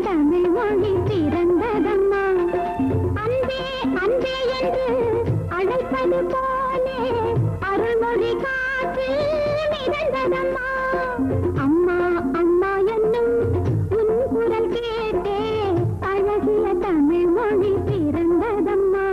தமிழ் மொழி பிறந்ததம்மா. அன்பே அன்பே என்று அழைப்பது போலே அருள்மொழி காற்றில் மிதந்ததம்மா. அம்மா அம்மா என்னும் உன் குரல் கேட்டே அழகிய தமிழ் மொழி பிறந்ததம்மா.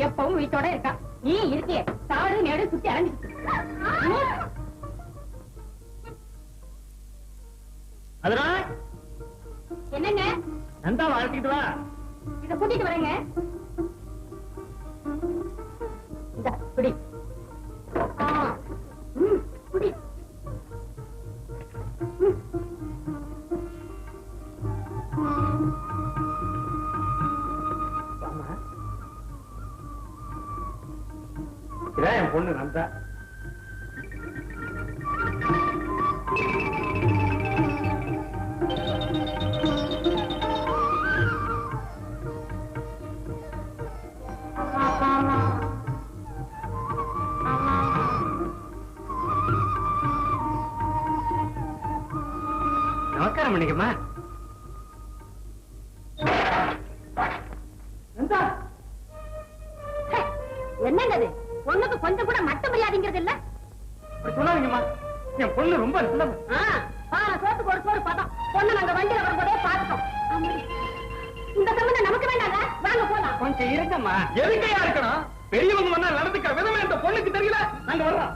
எப்பவும் வீட்டோட இருக்கா. நீ இருக்கிய தாடு நேடு சுத்தி அலைஞ்சிட்டு என்னங்க நந்தா வாழ்த்திட்டு வா. இத கூட்டிட்டு வரேங்க. இந்த குடி குடி. இதான் என் பொண்ணு நந்தா. நமஸ்காரம் பண்ணிக்கம்மா. என்னங்க பொண்ணுக்கு கொஞ்சம் கூட மட்ட மரியாதைங்கிறது இல்ல. சொல்லாதீங்கம்மா, என் பொண்ணு ரொம்ப சோத்துக்கு ஒரு சோறு பார்த்தோம். பொண்ணு நாங்க வண்டியில வரும்போதே பார்த்தோம். இந்த சம்பந்தம் நமக்கு வேண்டாங்க. வாங்க போலாம். கொஞ்சம் இருக்கம்மா. எதுக்கையா இருக்கணும்? பெரியவங்க வந்தா நடந்துக்கிற விதமே இந்த பொண்ணுக்கு தெரியல. நாங்க வர்றோம்.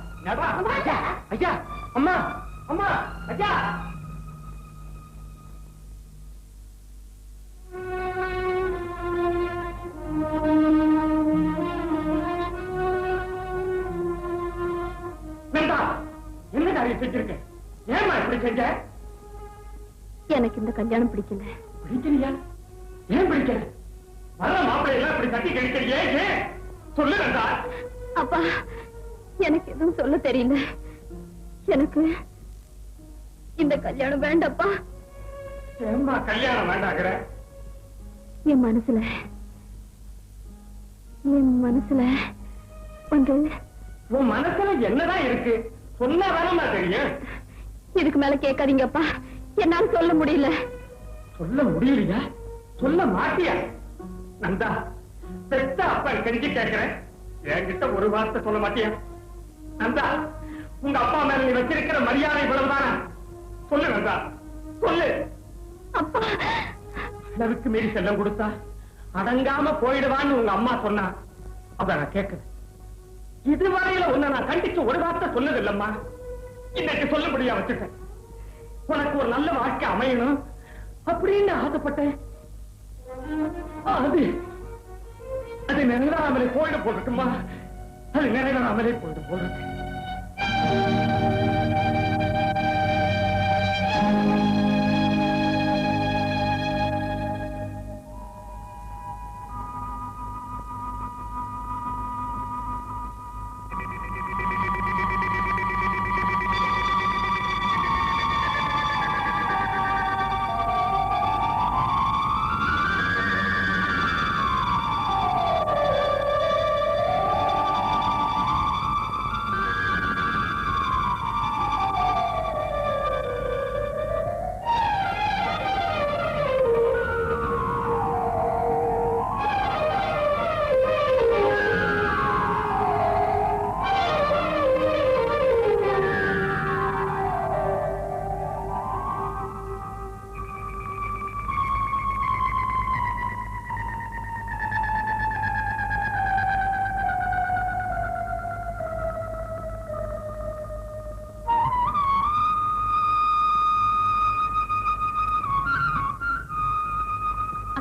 ஐயா, அம்மா, அம்மா, ஐயா. என்ன காரியம் செஞ்சிருக்க? ஏமா இப்படி செஞ்ச? எனக்கு இந்த கல்யாணம் பிடிக்கல. பிடிக்கலையா? ஏன் பிடிக்கல? வர மாப்பிள்ளை எல்லாம் இப்படி தட்டி கழிக்கிறியே, ஏன்? சொல்லு நந்தா. அப்பா, எனக்கு எதுவும் சொல்ல தெரியல. எனக்கு இந்த கல்யாணம் வேண்டாப்பா. ஏம்மா கல்யாணம் வேண்டாங்கிற? என் மனசுல வந்து உன் மனசுல என்னதான் இருக்கு? சொன்னா வேணாமா தெரியும். இதுக்கு மேல கேட்காதீங்கப்பா. என்னால சொல்ல முடியல. சொல்ல முடியலையா? சொல்ல மாட்டியா? நந்தா, பெத்த அப்பா கெஞ்சி கேட்கிறேன், என்கிட்ட ஒரு வார்த்தை சொல்ல மாட்டியா? நந்தா, உங்க அப்பா மேல நீ வச்சிருக்கிற மரியாதை இவ்வளவுதானா? சொல்லு நந்தா, சொல்லு. அப்பா, அளவுக்கு மீறி செல்லம் கொடுத்தா அடங்காம போயிடுவான்னு உங்க அம்மா சொன்னா, அத நான் கேட்கிறேன். இதுவரையில உன்னை நான் கண்டிச்சு ஒரு வார்த்தை சொன்னது இல்லம்மா. இன்னைக்கு சொல்லும்படியா வச்சுட்டேன். உனக்கு ஒரு நல்ல வாழ்க்கை அமையணும் அப்படின்னு ஆசைப்பட்டேன். அது நிறைவேறாமலே போயிட போட்டுமா? அது நிறைவேறாமலே போயிட போறது.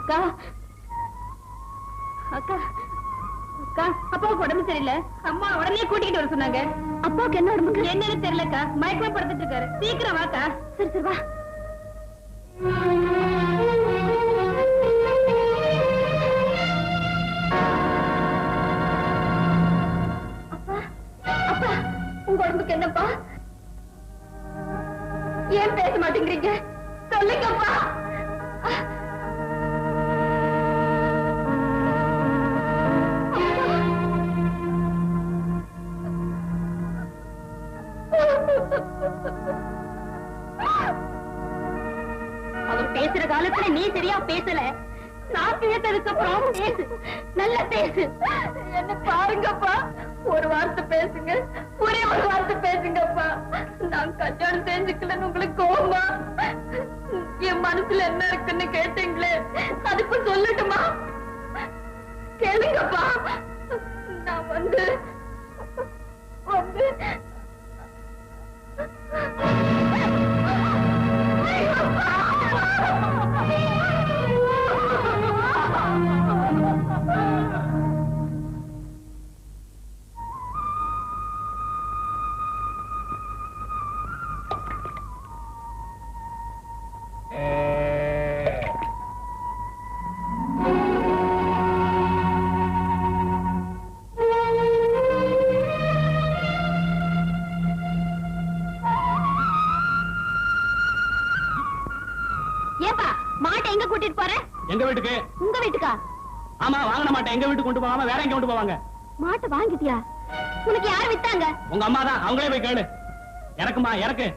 அக்கா அக்கா அக்கா அப்பாவுக்கு உடம்பு சரியில்ல. அம்மா உடனே கூட்டிகிட்டு வர சொன்னாங்க. அப்பாவுக்கு என்ன உடம்புக்கு என்னன்னு தெரியலக்கா. மயக்கமா படுத்துட்டு இருக்காரு. சீக்கிரம் வாக்கா. சரி சரி வா. அப்பா அப்பா உங்க உடம்புக்கு என்னப்பா? ஏன் பேச மாட்டேங்கிறீங்க? சொல்லுங்கப்பா. அவர் பேசுற காலத்துல நீ சரியா பேசல. நான் பேசுறதுக்கு அப்புறம் பேசு. நல்லா பேசு. என்ன பாருங்கப்பா. ஒரு வார்த்தை பேசுங்க. ஒரே ஒரு வார்த்தை பேசுங்கப்பா. நான் கல்யாணம் செஞ்சுக்கலன்னு உங்களுக்கு கோவமா? என் மனசுல என்ன இருக்குன்னு கேட்டீங்களே, அதுக்கு சொல்லட்டுமா? கேளுங்கப்பா. நான் வந்து கூட்டிட்டு போறேன். எங்க வீட்டுக்கு? உங்க வீட்டுக்கா? ஆமா, வாங்கின மாட்டேன். எங்க வீட்டுக்கு கொண்டு போகாம வேற எங்க கொண்டு போவாங்க? மாட்டை வாங்கிட்டியா? உனக்கு யார் வித்தாங்க? உங்க அம்மா தான். அவங்களே போய் கேளு. இறக்குமா இறக்கு.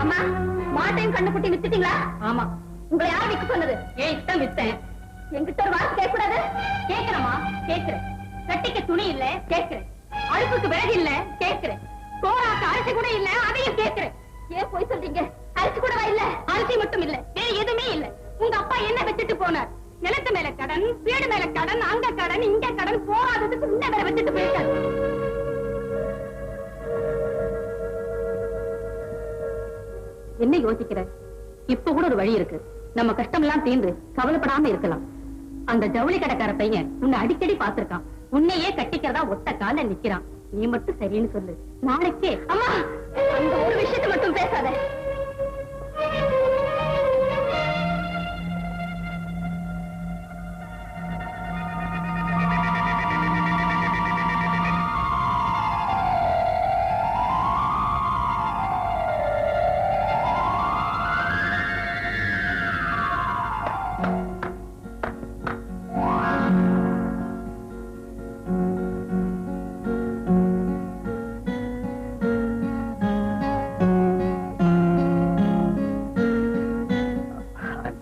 அம்மா, மாட்டையும் கண்ணுக்குட்டி வித்துட்டீங்களா? ஆமா. உங்களை யார் விற்க சொன்னது? ஏன் இஷ்டம் வித்தேன். என்கிட்ட ஒரு வார்த்தை கேட்க கூடாது? கேட்கிறமா? கேட்கிறேன். கட்டிக்க துணி இல்ல? கேட்கிறேன். அடுப்புக்கு விறகு இல்ல? கேட்கிறேன். சோறாக்க அரிசி கூட இல்ல? அதையும் கேட்கிறேன். ஏன் போய் சொல்றீங்க? அரிசி கூடவா இல்ல? அரிசி மட்டும் இல்ல, வேற எதுவுமே இல்ல. உங்க அப்பா என்ன வச்சுட்டு போனார்? நிலத்து மேல கடன், வீடு மேல கடன், அங்க கடன், இங்க கடன், போராததுக்கு முன்ன வேற வச்சுட்டு போயிட்டார். என்ன யோசிக்கிற? இப்ப கூட ஒரு வழி இருக்கு. நம்ம கஷ்டம் எல்லாம் தீர்ந்து கவலைப்படாம இருக்கலாம். அந்த ஜவுளி கடைக்கார பையன் உன்னை அடிக்கடி பாத்திருக்கான். உன்னையே கட்டிக்கிறதா ஒத்த கால நிக்கிறான். நீ மட்டும் சரின்னு சொல்லு. நாளைக்கே. அம்மா, அந்த ஒரு விஷயத்தை மட்டும் பேசாத.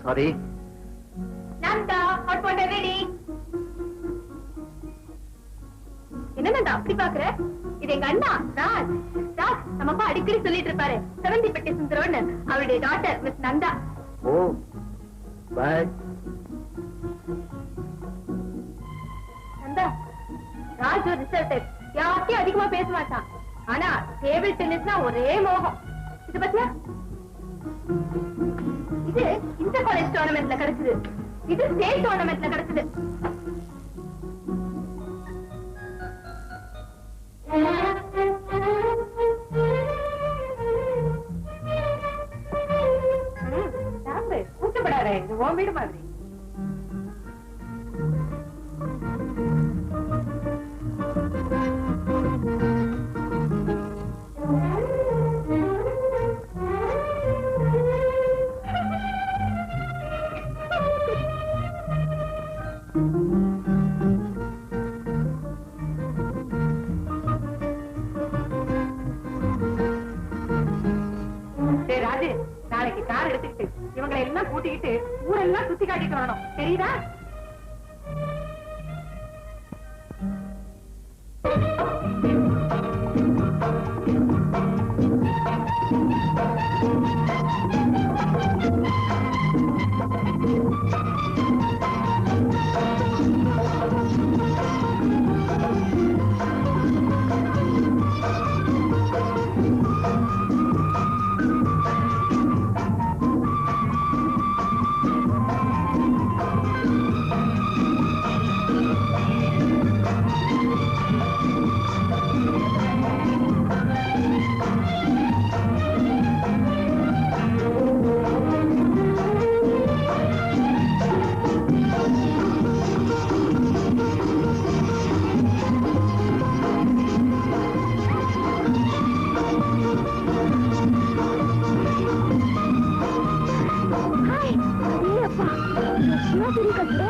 Sorry. Nandha, hot water ready. என்ன நந்தா அப்படி பாக்குற? இது எங்க அண்ணா ராஜ். ராஜ் நம்ம அப்பா அடிக்கடி சொல்லிட்டு இருப்பாரு, செவந்திப்பட்டி சுந்தரோன்னு. அவருடைய daughter miss Nandha. Oh, bye. Nandha, Raj ஒரு ரிசர்வ் டைப். யார்கிட்டயும் அதிகமா பேச மாட்டான். ஆனா டேபிள் டென்னிஸ்னா ஒரே மோகம். இது பத்தியா? இது இந்த காலேஜ் டோர்னமெண்ட்ல கிடைச்சது. இது ஸ்டேட் டோர்னமெண்ட்ல கிடைச்சது. கூச்சப்படாத, இது உன் வீடு மாதிரி. ராஜு, நாளைக்கு கார் எடுத்துக்கிட்டு இவங்களை எல்லாம் கூட்டிக்கிட்டு ஊரெல்லாம் சுத்தி காட்டிட்டு வரணும். தெரியுதா? சிவகிரி கட்டு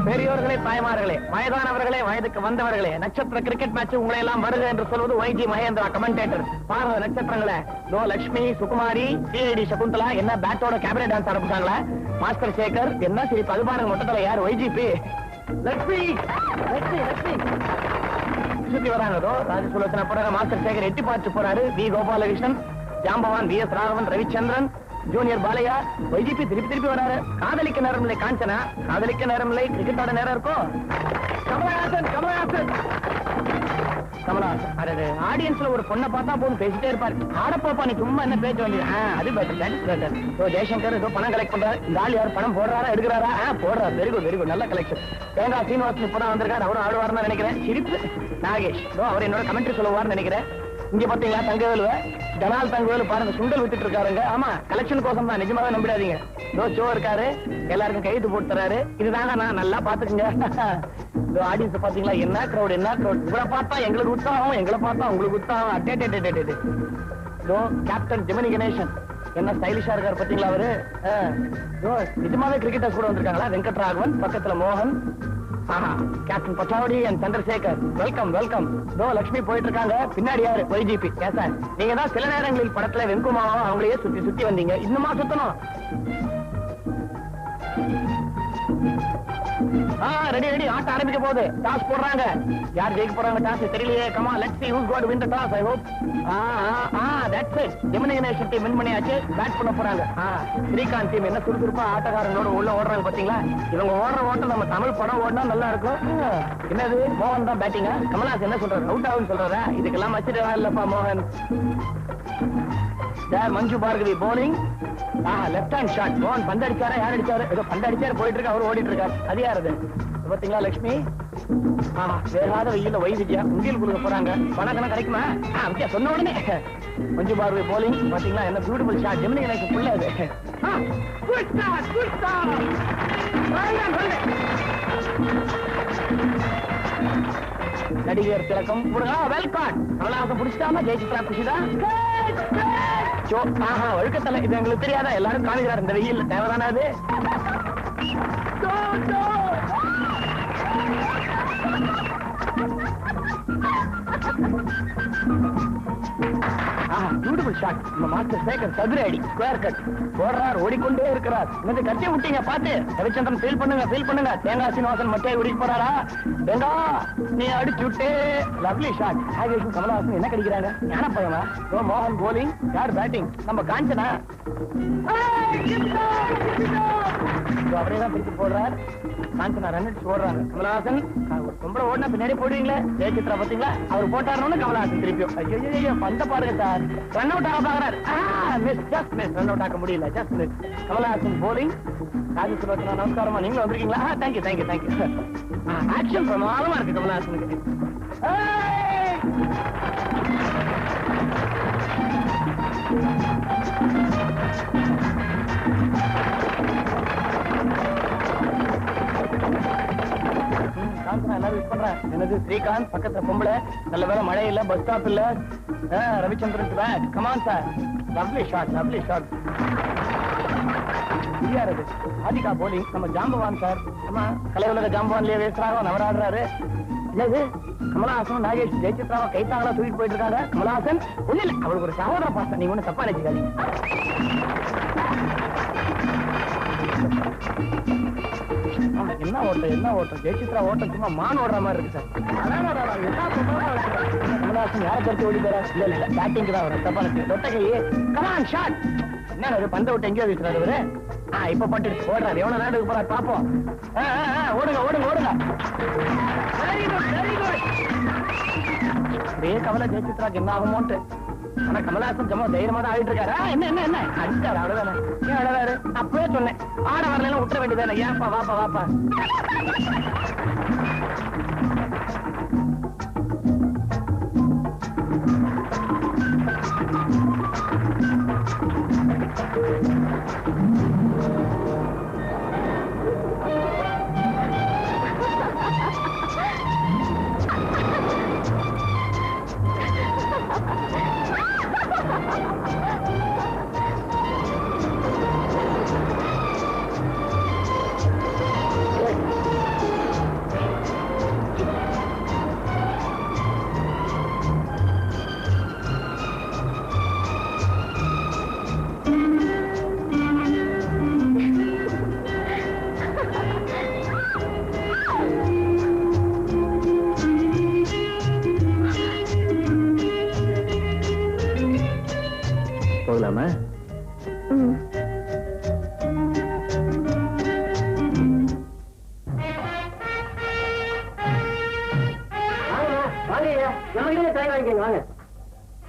பெரியோர்களே, தாய்மார்களே, வயதானவர்களே, வயதுக்கு வந்தவர்களே, நட்சத்திர கிரிக்கெட் மேட்ச் உங்களை எல்லாம் வருக என்று சொல்வது YG மகேந்திரா கமெண்டேட்டர். பாருங்க நட்சத்திரங்களே, தோ லட்சுமி, சுகுமாரி, CID சகுந்தலா என்ன பேட்டோட கேபினட் டான்ஸ் ஆரம்பிச்சாங்களா? மாஸ்டர் சேகர் என்ன சிரிப்பு, அது பாருங்க மொத்தத்துல யார் YGP லட்சுமி லட்சுமி லட்சுமி சுத்தி வராங்க. தோ ராஜசுலோச்சனா போறாங்க, மாஸ்டர் சேகர் எட்டி பார்த்து போறாரு, வி கோபாலகிருஷ்ணன், ஜாம்பவான், VS Raghavan, Ravichandran, junior Balaiah, YGP திருப்பி வராரு. காதலிக்க நேரம் இல்லை காஞ்சனா, காதலிக்க நேரம் இல்லை கிரிக்கெட்டோட நேரம் இருக்கும். கமலஹாசன் கமலஹாசன் கமலஹாசன் அரே ஆடியன்ஸ்ல ஒரு பொண்ணை பார்த்தா போதும் பேசிட்டே இருப்பாரு. ஆடப்பாப்பா நீ சும்மா என்ன பேச வேண்டியது, அது பெட்டர். ஜெய்சங்கர் ஏதோ பணம் கலெக்ட் பண்றாரு. இந்த ஆள் யார் பணம் போடுறாரா எடுக்கிறாரா? போடுறாரு. வெரி குட் நல்ல கலெக்ஷன். தேங்காய் சீனிவாசன் இப்பதான் வந்திருக்காரு, அவரும் ஆடுவார்னு நினைக்கிறேன். சிரிப்பு நாகேஷ் அவர் என்னோட கமெண்ட்ரி சொல்லுவார்னு நினைக்கிறேன். இங்க பாத்தீங்களா தங்கவேலு, ஜனால் தங்கவேலு பாருங்க சுண்டல் வித்துட்டு இருக்காருங்க. ஆமா கலெக்ஷன் கோசம் தான், நிஜமாவே நம்பிடாதீங்க. சோ இருக்காரு, எல்லாருக்கும் கைது போட்டு தராரு. இதுதாங்க நான் நல்லா பாத்துக்குங்க. ஆடியன்ஸ் பாத்தீங்களா என்ன கிரௌட் இவரை பார்த்தா எங்களுக்கு உற்சாகம், எங்களை பார்த்தா உங்களுக்கு உற்சாகம். அட்டே கேப்டன் ஜெமினி கணேசன் என்ன ஸ்டைலிஷா இருக்காரு பாத்தீங்களா அவரு. நிஜமாவே கிரிக்கெட்டர்ஸ் கூட வந்திருக்காங்களா. வெங்கட்ராகவன் பக்கத்துல மோகன், கேப்டன் பட்டாவடி அண்ட் சந்திரசேகர். வெல்கம். தோ லட்சுமி போயிட்டு இருக்காங்க, பின்னாடி யாரு YGP. சார் நீங்க தான் சில நேரங்களில் படத்துல வெங்குமாவும் அவங்களையே சுத்தி வந்தீங்க, இன்னுமா சுத்தணும்? ரெடி ஆட்ட ஆரம்பிக்க போகுது. டாஸ் போடுறாங்க. யார் ஜெயிக்க போறாங்க டாஸ் தெரியலையே. Comma let's see who's going to win the toss. I hope that's it. Gemini Ganesan team win பண்ணியாச்சு, பேட் பண்ண போறாங்க. ஸ்ரீகாந்த் டீம் என்ன சுறுசுறுப்பா ஆட்டக்காரங்களோட உள்ள ஓடுறாங்க பாத்தீங்களா. இவங்க ஓடுற ஓட்டம் நம்ம தமிழ் படம் ஓடினா நல்லா இருக்கும். என்னது மோகன் தான் பேட்டிங்க. கமல்ஹாசன் என்ன சொல்றாரு, அவுட் ஆகுன்னு சொல்றாரா? இதுக்கெல்லாம் வச்சுட்டு இல்லப்பா மோகன். Manju Bhargavi bowling. Left hand shot. மோகன் பந்து அடிச்சாரா யார் அடிச்சாரு? ஏதோ பந்து அடிச்சாரு போயிட்டு இருக்கு, அவர் ஓடிட்டு இருக்காரு. அது யாரு பாத்தீங்களா லட்சுமி. வேகாத வெயில வைவித்யா உண்டியல் கொடுக்க போறாங்க. பணக்கணம் கிடைக்குமா? வித்யா சொன்ன உடனே மஞ்சு பார்கவி bowling பாத்தீங்களா என்ன பியூட்டிஃபுல் ஷாட். ஜெமினி எனக்கு புள்ள அது. நடிகர் திலகம் வெல்காட். கமலஹாசன் புடிச்சிட்டாம ஜெயிச்சுட்டா குஷிதான். ஒழுக்கத்தலை இது எங்களுக்கு தெரியாதா? எல்லாரும் காணுகிறார் இந்த வெயில். தேவைதானே அது? Beautiful shot. நம்ம மாஸ்டர் சேகர் சதுர அடி ஸ்கொயர் கட் போடுறார், ஓடிக்கொண்டே இருக்கிறார். இன்னும் கட்டி விட்டீங்க பாத்து. ரவிச்சந்திரன் ஃபீல் பண்ணுங்க. தேங்காய் சீனிவாசன் மட்டை ஓடிட்டு போறாரா? தேங்கா நீ அடிச்சு விட்டு. Lovely shot. நாகேஷும் கமலஹாசன் என்ன கடிக்கிறாங்க? ஞான பையனா? மோகன் போலிங், யார் பேட்டிங்? நம்ம காஞ்சனா. அவரேதான் பிடிச்சு போடுறார். காஞ்சனா ரன் அடிச்சு ஓடுறாங்க. கமலஹாசன் ரொம்ப ஓடினா பின்னாடி போடுவீங்களே. ஜெயசித்ரா பாத்தீங்களா, அவர் போட்டாருன்னு கமலஹாசன் திருப்பியும் ஐயோ பந்த பாருங்க சார். ரன் அவுட் ஆக பாக்குறாரு. Just miss. ரன் அவுட் ஆக முடியல. Just miss. Kamalahasan bowling. Rajasulochana நமஸ்காரமா, நீங்களும் வந்திருக்கீங்களா? தேங்க்யூ. ஆக்ஷன் பிரமாதமா இருக்கு கமலஹாசனுக்கு. என்னது ஸ்ரீகாந்த் பக்கத்துல பொம்பளை. நல்ல வேலை மழை இல்ல, பஸ் ஸ்டாப் இல்ல. Ravichandran bat. Come on sir. Lovely shot. யாரது? ஆதிகா போலிங். நம்ம ஜாம்பவான் சார். ஆமா, கலையுலக ஜாம்பவான்லயே பேசுறாங்க, நவராடுறாரு. என்னது கமலஹாசன் நாகேஷ் ஜெயசித்ராவை கைத்தாங்களா தூக்கிட்டு போயிட்டு இருக்காங்க. கமலஹாசன் ஒண்ணு இல்ல, அவளுக்கு ஒரு சகோதர பாசம். நீங்க ஒண்ணு தப்பா நினைச்சுக்காதீங்க. என்ன ஓட்டம் ஜெயசித்ரா ஓட்டம் சும்மா மான் ஓடுற மாதிரி இருக்கு சார். கமலஹாசன் யாரை கருத்து ஓடி போறா? இல்ல பேட்டிங் தான் வரும். தப்பா நினைச்சு தொட்ட கையே கமான் ஷாட். என்ன பந்த விட்டு எங்கேயோ வீசுறாரு அவரு. இப்ப பட்டு ஓடுறாரு. எவ்வளவு நேரம் போறாரு பாப்போம். ஓடுங்க வெரி குட் அப்படியே கமலா ஜெயசித்ராக்கு என்ன ஆகுமோன்ட்டு. ஆனா கமலஹாசன் ஜம்மா தைரியமா தான் ஆடிட்டு இருக்காரு. என்ன அடிச்சாரு அவ்வளவுதானே. ஏன் அழகாரு? அப்பவே சொன்னேன் ஆட வரலாம் விட்டுற வேண்டியதானே. ஏன்பா வாப்பா போகலாமா? வாங்க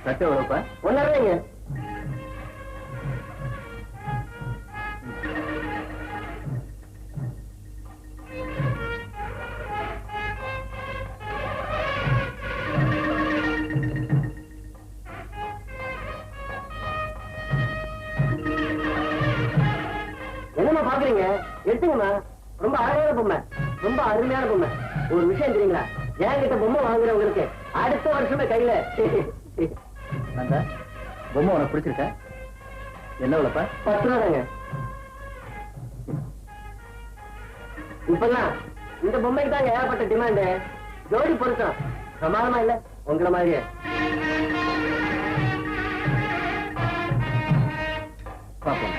சட்டை எவ்வளோப்பா? 1.5 ரூபாய்ங்க. என்னமா பாக்குறீங்க? எடுத்துங்கம்மா. ரொம்ப அழகான பொம்மை, ரொம்ப அருமையான பொம்மை. ஒரு விஷயம் தெரியுங்களா? என்கிட்ட பொம்மை வாங்குறவங்களுக்கு அடுத்த வருஷமே கையில அந்த பொம்மை உனக்கு பிடிச்சிருக்க? என்ன விலைப்பா? 10 ரூபாங்க. இப்பெல்லாம் இந்த பொம்மைக்கு தாங்க ஏகப்பட்ட டிமாண்டு. ஜோடி பொருத்தம் பிரமாதமா இல்ல உங்களை மாதிரியே. பாப்போம்.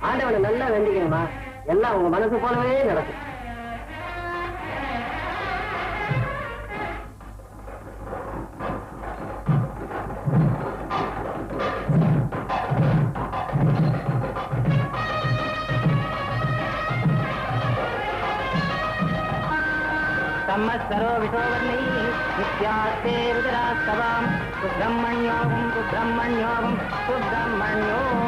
ஆண்டவனை நல்லா வேண்டிக்கணுமா, எல்லாம் உங்க மனசு போலவே நடக்கும். சம்மத்சரோ விசோவர்ணை நித்யாஸ்தே ருதிராஸ்தவாம் சுப்ரமண்யோகம் சுப்ரமண்யோகம் சுப்ரமண்யோம்.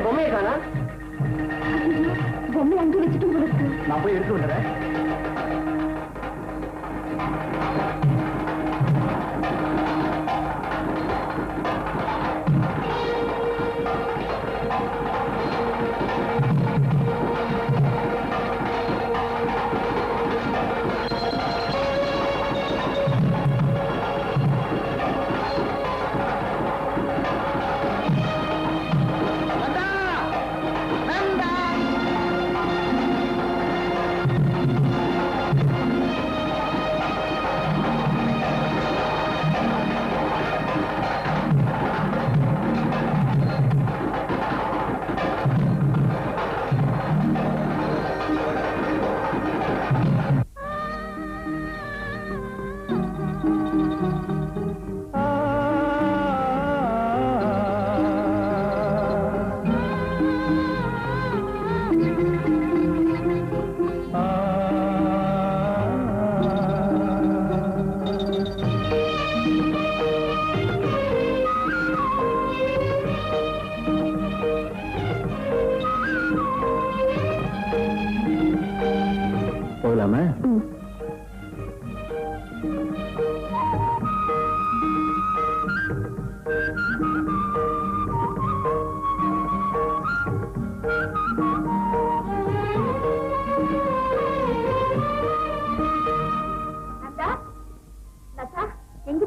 பொம்மையை காணா? பொம்மை அங்கே வச்சுட்டு உங்களுக்கு நான் போய் எடுத்து வந்துடுறேன்.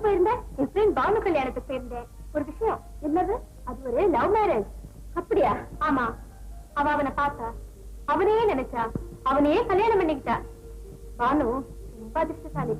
போயிருந்த? என் ஃப்ரெண்ட் பானு கல்யாணத்துக்கு போயிருந்தேன். ஒரு விஷயம். என்னது? அது ஒரு லவ் மேரேஜ். அப்படியா? ஆமா. அவ அவனை பார்த்தா, அவனையே நினைச்சா, அவனையே கல்யாணம் பண்ணிக்கிட்டா. பானு ரொம்ப அதிர்ஷ்டசாலி.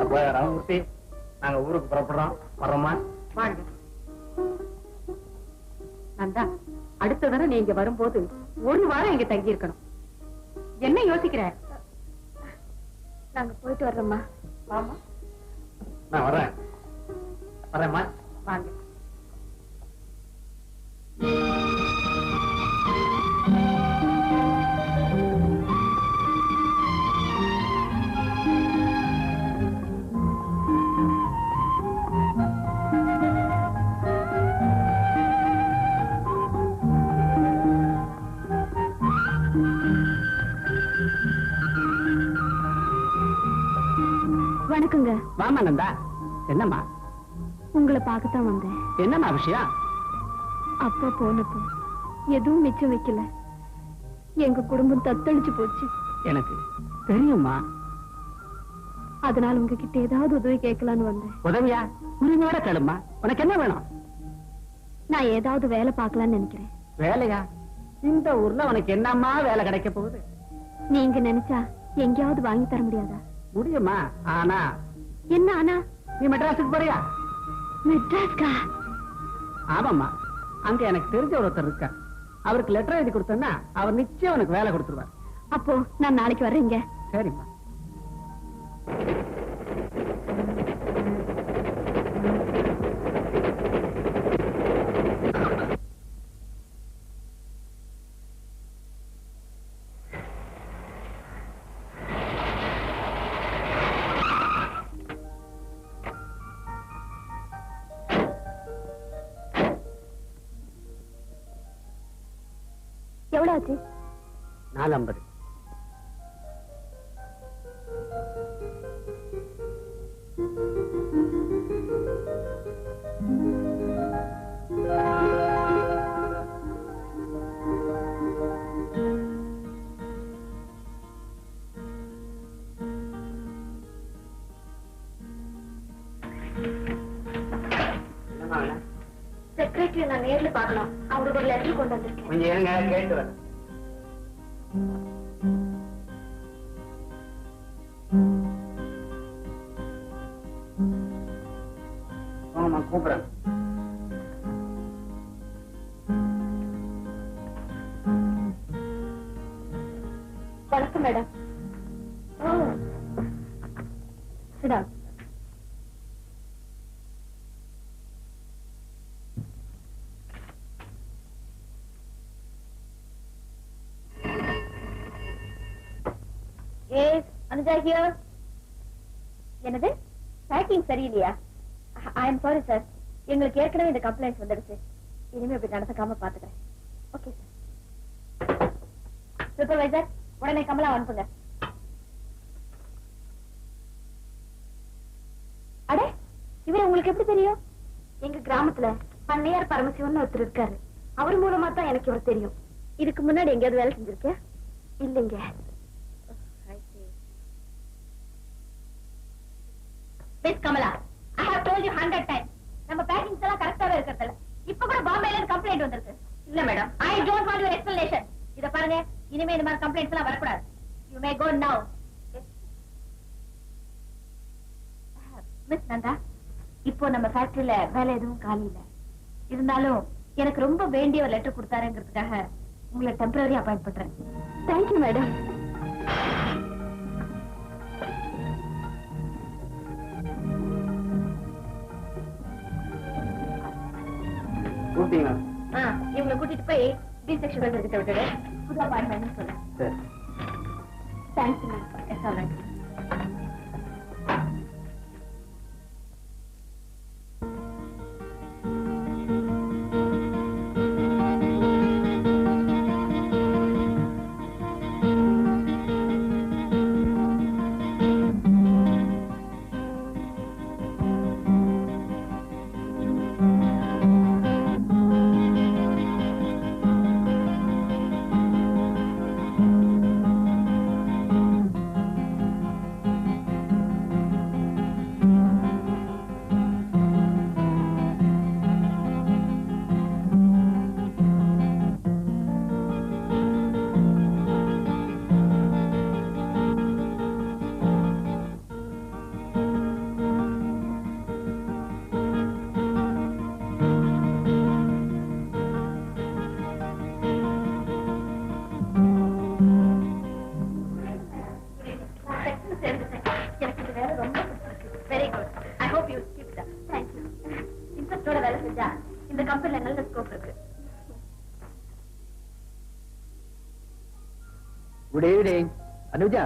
அப்ப ராமமூர்த்தி, நாங்க ஊருக்கு புறப்படுறோம். வர்றோமா? வாங்க நந்தா. அடுத்த தடவை நீங்க வரும்போது ஒரு வாரம் இங்க தங்கி இருக்கணும். என்ன யோசிக்கிற? நாங்க போயிட்டு வர்றோம்மா. வாமா. நான் வரேன். வரேம்மா. வாங்க. வணக்கங்க. வாமா நந்தா. என்னம்மா? உங்களை பார்க்கத்தான் வந்தேன். என்னம்மா விஷயம்? அப்பா போனப்போ எதுவும் மிச்சம் வைக்கல. எங்க குடும்பம் தத்தளிச்சு போச்சு. எனக்கு தெரியுமா. அதனால உங்ககிட்ட ஏதாவது உதவி கேட்கலான்னு வந்தேன். உதவியா? உரிமையோட கேளுமா. உனக்கு என்ன வேணும்? நான் ஏதாவது வேலை பார்க்கலான்னு நினைக்கிறேன். வேலையா? இந்த ஊர்ல உனக்கு என்னம்மா வேலை கிடைக்க போகுது? நீங்க நினைச்சா எங்கேயாவது வாங்கி தர முடியாதா? முடியுமா? ஆனா என்ன ஆனா? நீ மெட்ராஸுக்கு போறியா? மெட்ராஸ்கா? ஆமாம்மா. அங்க எனக்கு தெரிஞ்ச ஒருத்தர் இருக்கா. அவருக்கு லெட்டர் எழுதி கொடுத்தேன்னா அவர் நிச்சயம் உனக்கு வேலை கொடுத்துருவார். அப்போ நான் நாளைக்கு வர்றேங்க. சரிம்மா. எவ்வளவு ஆச்சு? 450. செக்ரட்டரி நான் நேர்ல பார்க்கணும். அவருக்கு ஒரு லெட்டர் கொண்டு வந்திருக்கேன். கொஞ்சம் இருங்க, கேட்டு வரேன். கூப்பிடுறேன். வணக்கம் மேடம். அனுஜா ஹியர். என்னது? பேக்கிங் சரியில்லையா? I am sorry sir. எங்களுக்கு ஏற்கனவே இந்த கம்ப்ளைண்ட் வந்துடுச்சு. இனிமே இப்படி நடந்துக்காம பாத்துக்கிறேன். Okay sir. சூப்பர்வைசர், உடனே கமலா அனுப்புங்க. அடே, இவரை உங்களுக்கு எப்படி தெரியும்? எங்க கிராமத்துல பண்ணையார் பரமசிவன் ஒருத்தர் இருக்காரு. அவர் மூலமா தான் எனக்கு இவர் தெரியும். இதுக்கு முன்னாடி எங்கேயாவது வேலை செஞ்சிருக்க? இல்லைங்க. Miss Kamala, I have told you 100 times. நம்ம பேக்கிங்ஸ் எல்லாம் கரெக்டாவே இருக்கறதுல. இப்ப கூட பாம்பேல இருந்து கம்ப்ளைண்ட் வந்திருக்கு. இல்ல madam. I don't want your explanation. இத பாருங்க, இனிமே இந்த மாதிரி கம்ப்ளைண்ட்ஸ் எல்லாம் வரக்கூடாது. You may go now. Miss Nanda, இப்போ நம்ம ஃபேக்டரியில வேலை எதுவும் காலி இல்ல. இருந்தாலும் எனக்கு ரொம்ப வேண்டிய ஒரு லெட்டர் கொடுத்தாருங்கிறதுக்காக உங்களை டெம்பரரி அப்பாயிண்ட் பண்றேன். Thank you madam. இவங்களை கூட்டிட்டு போய் பி செக்ஷன் கிட்ட விட்டுடு. புது அப்பாயின்மெண்ட் சொல்ல. Thanks ma'am. It's all right. Good evening. Anuja,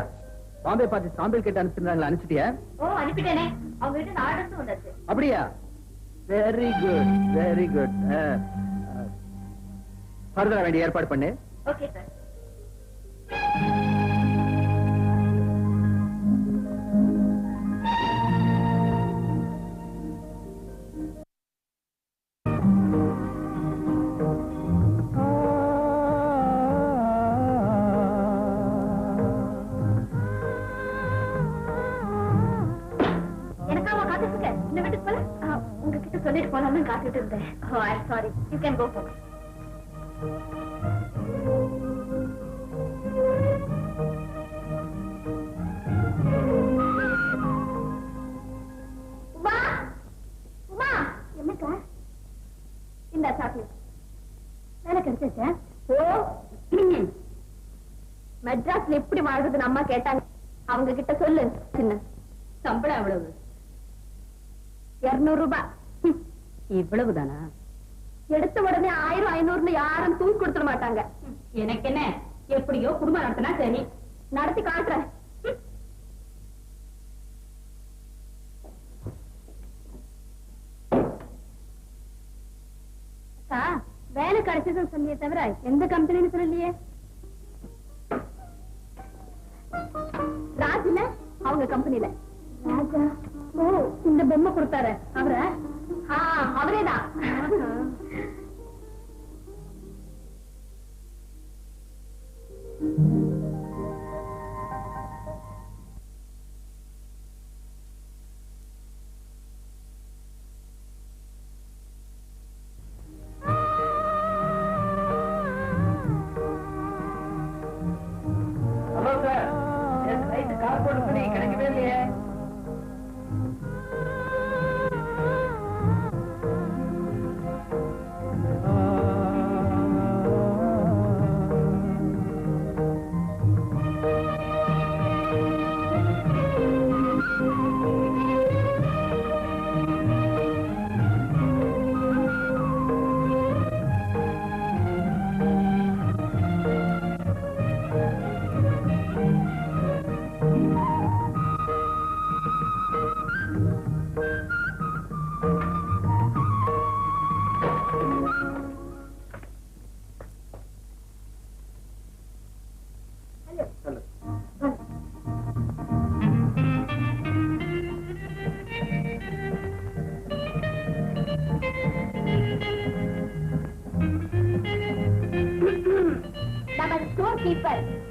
Bombay பார்த்து சாம்பிள் கேட்டு அனுப்பிச்சிருந்தாங்களா, அனுப்பிச்சிட்டியா? ஓ அனுப்பிட்டேனே, அவங்க கிட்ட ஆர்டர்ஸ் வந்தாச்சு. அப்படியா? Very good very good. ஃபர்தரா வேண்டிய ஏற்பாடு பண்ணு. Okay sir. உங்ககிட்ட சொல்லிட்டு போனாலும் காத்துட்டு இருந்தேன். Oh I sorry. You can go home. Uma Uma என்னக்கா? இந்த சாக்லேட் வேலை கிடைச்சா? ஓ மெட்ராஸ்ல எப்படி வாழ்றதுன்னு அம்மா கேட்டாங்க. அவங்க கிட்ட சொல்லு. சின்ன சம்பளம் எவ்வளவு? 200 ரூபாய். இவ்வளவுதானா? எடுத்த உடனே 1000 500 யாரும் தூக்கி கொடுத்துட மாட்டாங்க. எனக்கு என்ன, எப்படியோ குடும்பம் நடத்தினா சரி. நடத்தி காட்டுறேன். வேலை கிடைச்சதுன்னு சொல்லியே தவிர எந்த கம்பெனின்னு சொல்லலையே. ராஜ்ல அவங்க கம்பெனில. ராஜா? ஓ இந்த பொம்மை கொடுத்தாரு அவரை? அவரேதான். ஹலோ சார், நைட்டு கார் போட்டு பண்ணி கிடைக்கவே இல்லையே.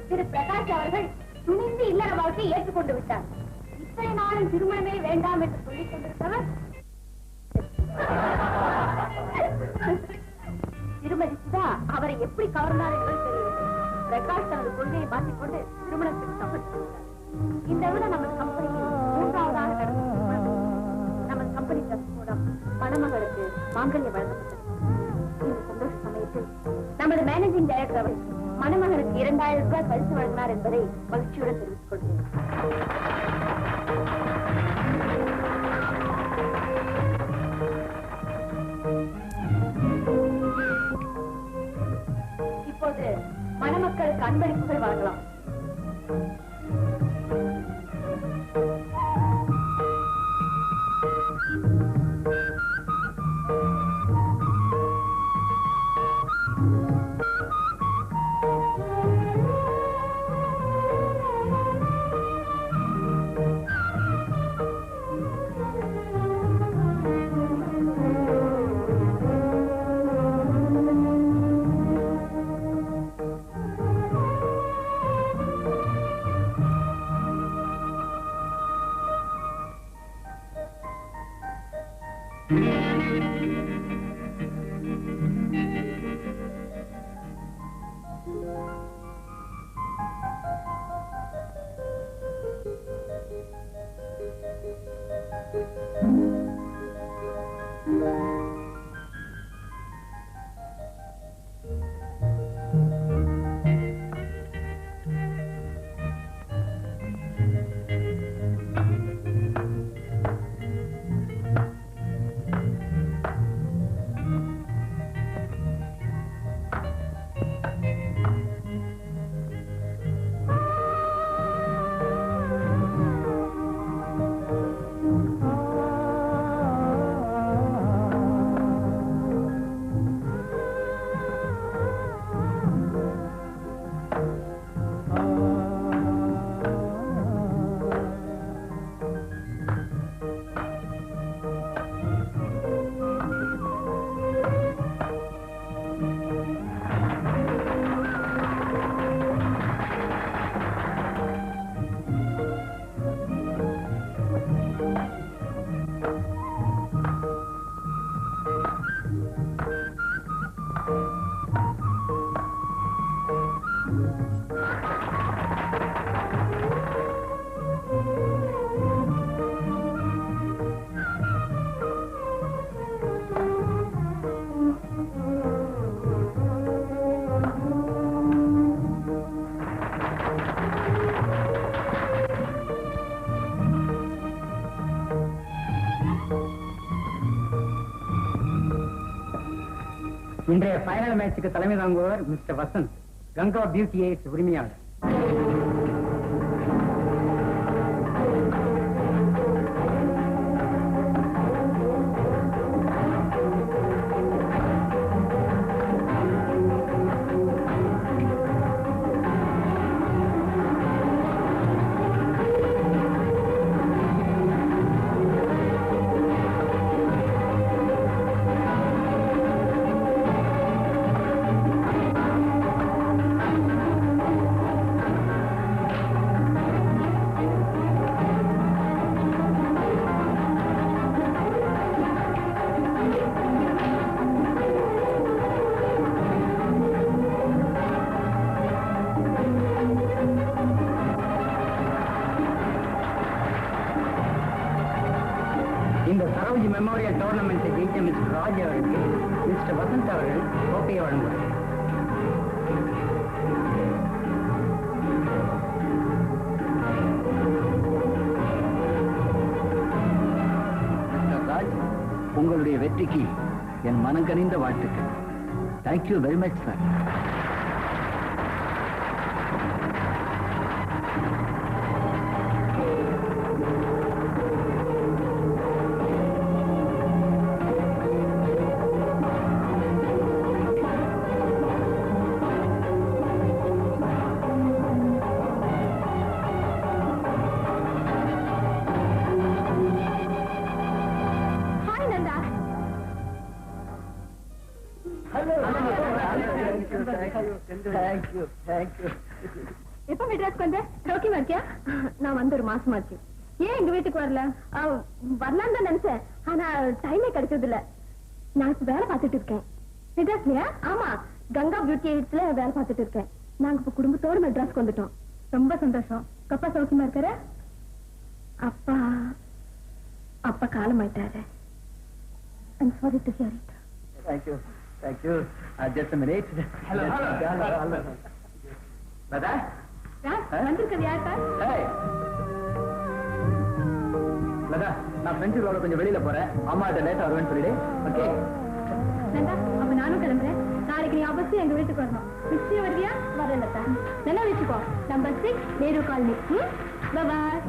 திரு பிரகாஷ் அவர்கள் துணிந்து இல்லற வாழ்க்கையை ஏற்றுக்கொண்டு விட்டார். இத்தனை நாளும் திருமணமே வேண்டாம் என்று சொல்லிக் கொண்டிருந்தவர் திருமதி சுதா அவரை எப்படி கவர்ந்தார் என்பது தெரியவில்லை. பிரகாஷ் தனது கொள்கையை மாற்றிக்கொண்டு திருமணத்துக்கு சம்மதித்தார். இந்த விட நமது கம்பெனியில் 3வதாக நடக்கும் திருமணம். நமது கம்பெனி ட்ரஸ்ட் மூலம் மணமகளுக்கு மாங்கல்யம் வழங்கப்பட்டது. இந்த சந்தோஷ சமயத்தில் நமது மேனேஜிங் டைரக்டர் அவர்கள் மணமகனுக்கு 2000 ரூபாய் பரிசு வழங்கினார் என்பதை மகிழ்ச்சியுடன் தெரிவித்துக் கொள்கிறேன். இப்போது மணமக்களுக்கு அன்பளிப்புகள் வழங்கலாம். இன்றைய ஃபைனல் மேட்சுக்கு தலைமை தாங்குபவர் mister Vasanth, Ganga beauty aids உரிமையாளர். இந்த சரோஜி மெமோரியல் டோர்னமெண்ட்டை ஜெயித்த மிஸ்டர் ராஜ் அவருக்கு மிஸ்டர் வசந்த் அவர்கள் கோப்பையை வழங்குவார். ராஜ், உங்களுடைய வெற்றிக்கு என் மனங்கனிந்த வாழ்த்துக்கள். Thank you very much sir. எப்ப மெட்ராஸ்க்கு வந்த? சௌக்கியமா இருக்கியா? நான் வந்து ஒரு மாசமாச்சு. ஏன் எங்க வீட்டுக்கு வரல? வரலாம் தான் நினைச்சேன், ஆனா டைமே கிடைச்சது இல்ல. நான் இப்ப வேலை பார்த்துட்டு இருக்கேன். மெட்ராஸ்லயா? ஆமா, கங்கா பியூட்டி எய்ட்ஸ்ல வேலை பார்த்துட்டு இருக்கேன். நாங்க இப்ப குடும்பத்தோட மெட்ராஸ்க்கு வந்துட்டோம். ரொம்ப சந்தோஷம். அப்பா சௌக்கியமா இருக்காரு? அப்பா அப்பா காலமாயிட்டாரு. I'm sorry to hear it. Thank you. Thank you. Just a minute. Hello. Bada? வந்திருக்கிறது யாருக்கா? Hey. லதா, நான் ஃப்ரெண்ட்ஸ் ரோட கொஞ்சம் வெளியில போறேன். அம்மாட்ட லேட்டா வருவேன்னு சொல்லிடு. ஓகே? நந்தா, அப்ப நானும் கிளம்புறேன். நாளைக்கு நீ அவசியம் எங்க வீட்டுக்கு வரணும். நிச்சயம் வருவியா? வரேன் லதா. நல்லா வச்சுக்கோ. Number 6 Nehru colony. Bye.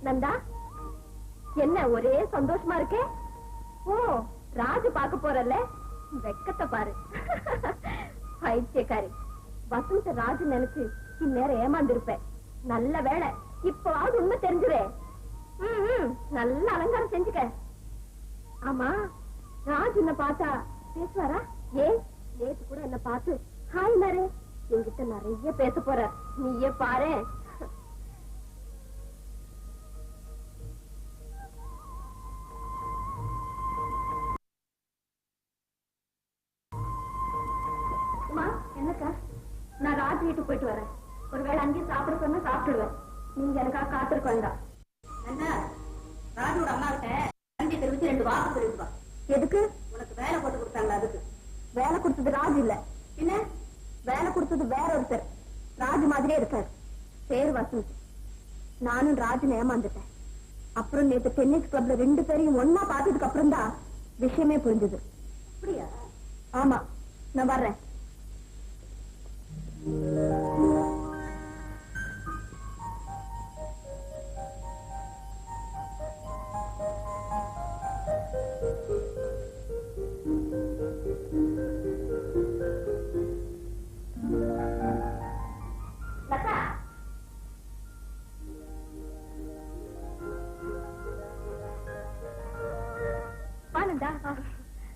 Nanda, என்ன ஒரே சந்தோஷமா இருக்கே? ஓ, ராஜு பாக்க போறல்ல? வெக்கத்தை பாரு. பைத்தியக்காரி. வசந்த ராஜு நினைச்சு இந்நேரம் ஏமாந்திருப்பேன். நல்ல வேலை, இப்பவாவது உண்மை தெரிஞ்சுவே. நல்ல அலங்காரம் செஞ்சுக்க. ஆமா, ராஜு என்ன பார்த்தா பேசுவாரா? ஏன் நேத்து கூட என்ன பார்த்து ஹாய் மாரு என்கிட்ட நிறைய பேச போற. நீயே பாரு. என்னக்கா, நான் ராஜ் வீட்டுக்கு போயிட்டு வரேன். ஒருவேளை அங்கேயே சாப்பிட சொன்னா சாப்பிடுவேன். நீங்க எனக்கா காத்திருக்க வேண்டாம். ராஜோட அம்மா கிட்ட வண்டி தெரிவிச்சு 2 வாக்கு தெரிவிப்பா. எதுக்கு? உனக்கு வேலை போட்டு கொடுத்தாங்களா? அதுக்கு. வேலை கொடுத்தது ராஜ் இல்ல, என்ன வேலை கொடுத்தது வேற ஒருத்தர். ராஜ் மாதிரியே இருக்காரு, பேர் வசந்த். நானும் ராஜுன்னு ஏமாந்துட்டேன். அப்புறம் நேற்று டென்னிஸ் கிளப்ல 2 பேரையும் ஒன்னா பார்த்ததுக்கு அப்புறம் தான் விஷயமே புரிஞ்சது. அப்படியா? ஆமா, நான் வர்றேன்.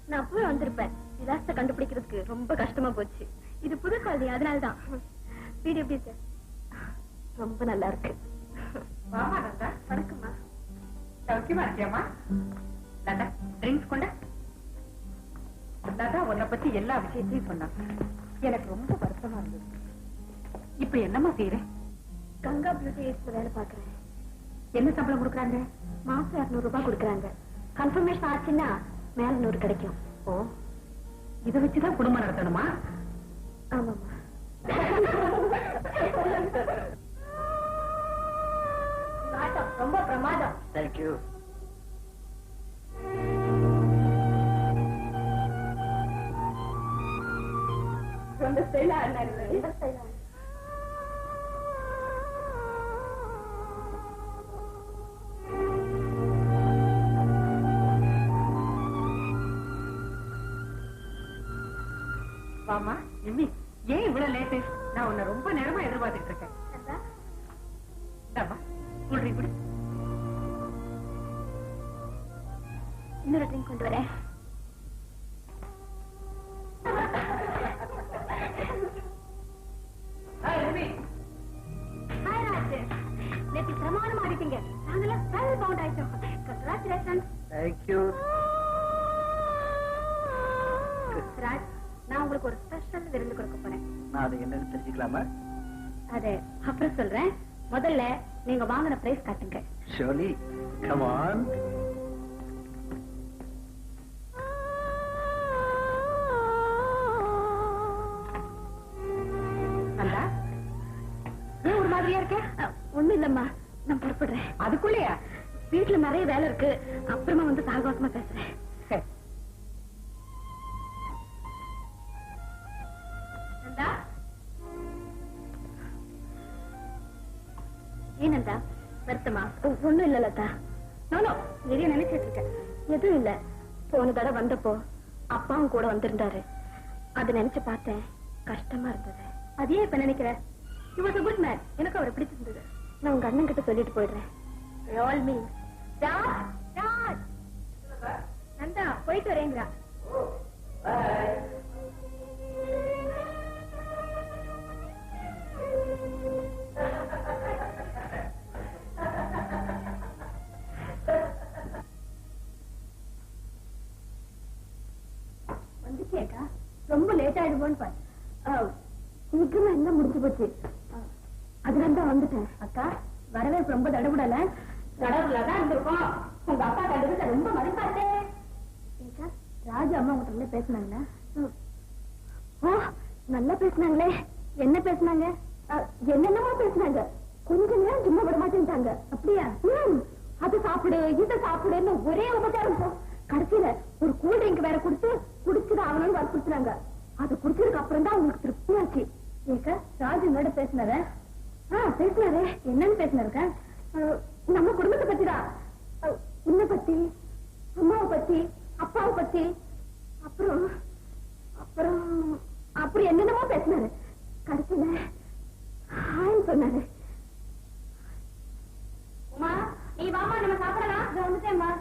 நான் அப்பவே வந்திருப்பேன். விலாசத்தை கண்டுபிடிக்கிறதுக்கு ரொம்ப கஷ்டமா போச்சு. இது புது காலனி, அதனாலதான். வீடு எப்படி இருக்கு? ரொம்ப நல்லா இருக்கு. வணக்கம்மா. சௌக்கியமா இருக்கியாமா? லதா, ட்ரிங்க்ஸ் கொண்ட. லதா உன்னை பத்தி எல்லா விஷயத்தையும் சொன்னாங்க. எனக்கு ரொம்ப வருத்தமா இருந்தது. இப்ப என்னமா செய்யற? கங்கா பியூட்டி எய்ட்ஸ்ல வேலை பாக்குறேன். என்ன சம்பளம் கொடுக்குறாங்க? மாசம் 200 ரூபாய் கொடுக்குறாங்க. கன்ஃபர்மேஷன் ஆச்சுன்னா மேல 100 கிடைக்கும். ஓ, இதை வச்சுதான் குடும்பம் நடத்தணுமா? ஆமாமா. ரொம்ப பிரமாதம். தேங்க்யூ. ரொம்ப ஸ்டைலா இருந்தாங்க. வாமா எம்மி, ஏன் இவ்வளவு லேட்டு? நான் உன்னை ரொம்ப நேரமா எதிர்பார்த்துட்டு இருக்கேன். கூல்ட்ரிங்க் குடி. இன்னொரு ட்ரிங்க் கொண்டு வரேன். நேற்று பிரமாணம் ஆடிட்டீங்க. நாங்களாம் 12 பவுண்ட் ஆயிட்டோம். கங்க்ராச்சுலேஷன்ஸ். தேங்க்யூ. ராஜ், நான் உங்களுக்கு ஒரு ஸ்பெஷல் விருந்து கொடுக்க போறேன். நான் அது என்னன்னு தெரிஞ்சுக்கலாமா? அது அப்புறம் சொல்றேன். முதல்ல நீங்க வாங்கின பிரைஸ் காட்டுங்க. Surely, come on. அந்த ஏன் ஒரு மாதிரியா இருக்க? ஒண்ணும் இல்லம்மா, நான் புறப்படுறேன். அதுக்குள்ளேயா? வீட்டுல நிறைய வேலை இருக்கு. அப்புறமா வந்து சாகவாசமா பேசுறேன். சரி. ஏனந்தா வருத்தமா? ஒண்ணும் இல்ல லதா. நானும் நிறைய நினைச்சிட்டு இருக்கேன். எதுவும் இல்ல. போன தடவை வந்தப்போ அப்பாவும் கூட வந்திருந்தாரு. அது நினைச்சு பார்த்தேன், கஷ்டமா இருந்தது. அதே இப்ப நினைக்கிறேன். He was a good man. எனக்கு அவரை பிடிச்சிருந்தது. நான் உங்க அண்ணன் கிட்ட சொல்லிட்டு போயிடுறேன். All means. ராஜ், நந்தா போயிட்டு வரேங்கிறா. வந்துச்சேக்கா, ரொம்ப லேட் ஆயிடுமோன்னு பாரு. சீக்கிரமா என்ன முடிஞ்சு போச்சு. அதுல தான் வந்துட்டேன். அக்கா வரவே ரொம்ப தடபுடல. தடபுடலதான் இருந்திருக்கோம். உங்க அப்பா கண்டுபிடிச்ச ரொம்ப மதிப்பாச்சே. ராஜு அம்மா உங்ககிட்ட பேசினாங்களா? ஓ, நல்லா பேசினாங்களே. என்ன பேசினாங்க? என்னென்னமோ பேசினாங்க. கொஞ்ச நேரம் சும்மா விட மாட்டேன்ட்டாங்க. அப்படியா? அது சாப்பிடு, இதை சாப்பிடுன்னு ஒரே உபச்சாரம். கடைசியில ஒரு கூல் ட்ரிங்க் வேற கொடுத்து குடிச்சுதான் ஆகணும்னு வற்புறுத்துறாங்க. அது குடிச்சதுக்கு அப்புறம் தான் உங்களுக்கு திருப்தியாச்சு. ஏக்க ராஜு என்னோட பேசினார? பேசினாரு. என்னன்னு பேசினாருக்க? நம்ம குடும்பத்தை பத்திதான். உன்னை பத்தி, அம்மாவை பத்தி, அப்பாவை பத்தி, அப்புறம் அப்புறம் அப்படி என்னென்னமோ பேசினாரு. கடைசியில சொன்னாரு. உமா, நீ வாமா, நம்ம சாப்பிடலாம். வந்துட்டேம்மா.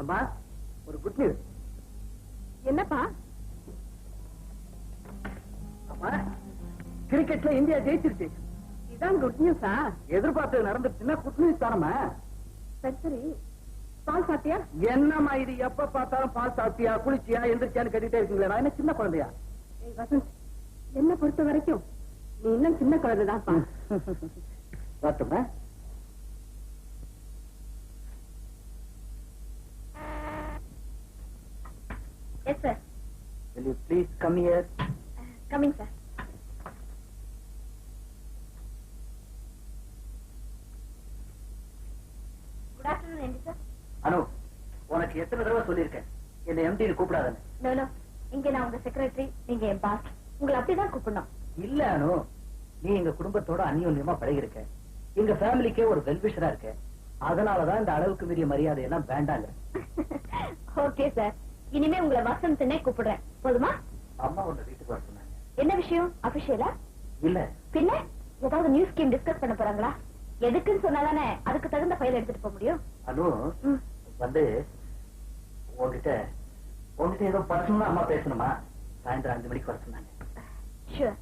அம்மா, ஒரு குட் நியூஸ். என்னப்பா? அம்மா, கிரிக்கெட்ல இந்தியா ஜெயிச்சிருச்சு. இதான் குட் நியூஸா? எதிர்பார்த்தது நடந்துச்சுன்னா குட் நியூஸ் தானம்மா. சரி சரி, பால் சாப்பிட்டியா? என்னம்மா இது, எப்ப பார்த்தாலும் பால் சாப்பிட்டியா, குளிச்சியா, எந்திரிச்சியான்னு கேட்டுட்டே இருக்கீங்களா? நான் என்ன சின்ன குழந்தையா? வசந்த், என்ன பொறுத்த வரைக்கும் நீ இன்னும் சின்ன குழந்தைதான்ப்பா. பார்த்துமா. Yes, sir. Will you please come here? Coming, sir. Good afternoon, MD, sir. அனு, உனக்கு எத்தனை தடவை சொல்லியிருக்கேன் என்ன எம்டின்னு கூப்பிடாதன்னு? No, no. இங்க நான் உங்க செக்ரட்டரி, நீங்க என் பாஸ். உங்களை அப்படிதான் கூப்பிடணும். இல்ல அனு, நீ எங்க குடும்பத்தோட அந்யோன்யமா பழகிருக்க. எங்க ஃபேமிலிக்கே ஒரு வெல்விஷரா இருக்க. அதனாலதான் இந்த அளவுக்கு மீறிய மரியாதை எல்லாம் வேண்டாங்க. ஓகே சார், இனிமே உங்களை வசந்த்னே கூப்பிடுறேன். போதுமா? அம்மா உன்னை வீட்டுக்கு வர சொன்னாங்க. என்ன விஷயம்? அபிஷியலா? இல்ல. பின்ன ஏதாவது நியூஸ் ஸ்கீம் டிஸ்கஸ் பண்ண போறாங்களா? எதுக்குன்னு சொன்னாதானே அதுக்கு தகுந்த ஃபைல் எடுத்துட்டு போக முடியும். அனு வந்து உங்ககிட்ட ஏதோ பர்சனலா அம்மா பேசணுமா? சாயந்தரம் 5 மணிக்கு வர சொன்னாங்க. Sure.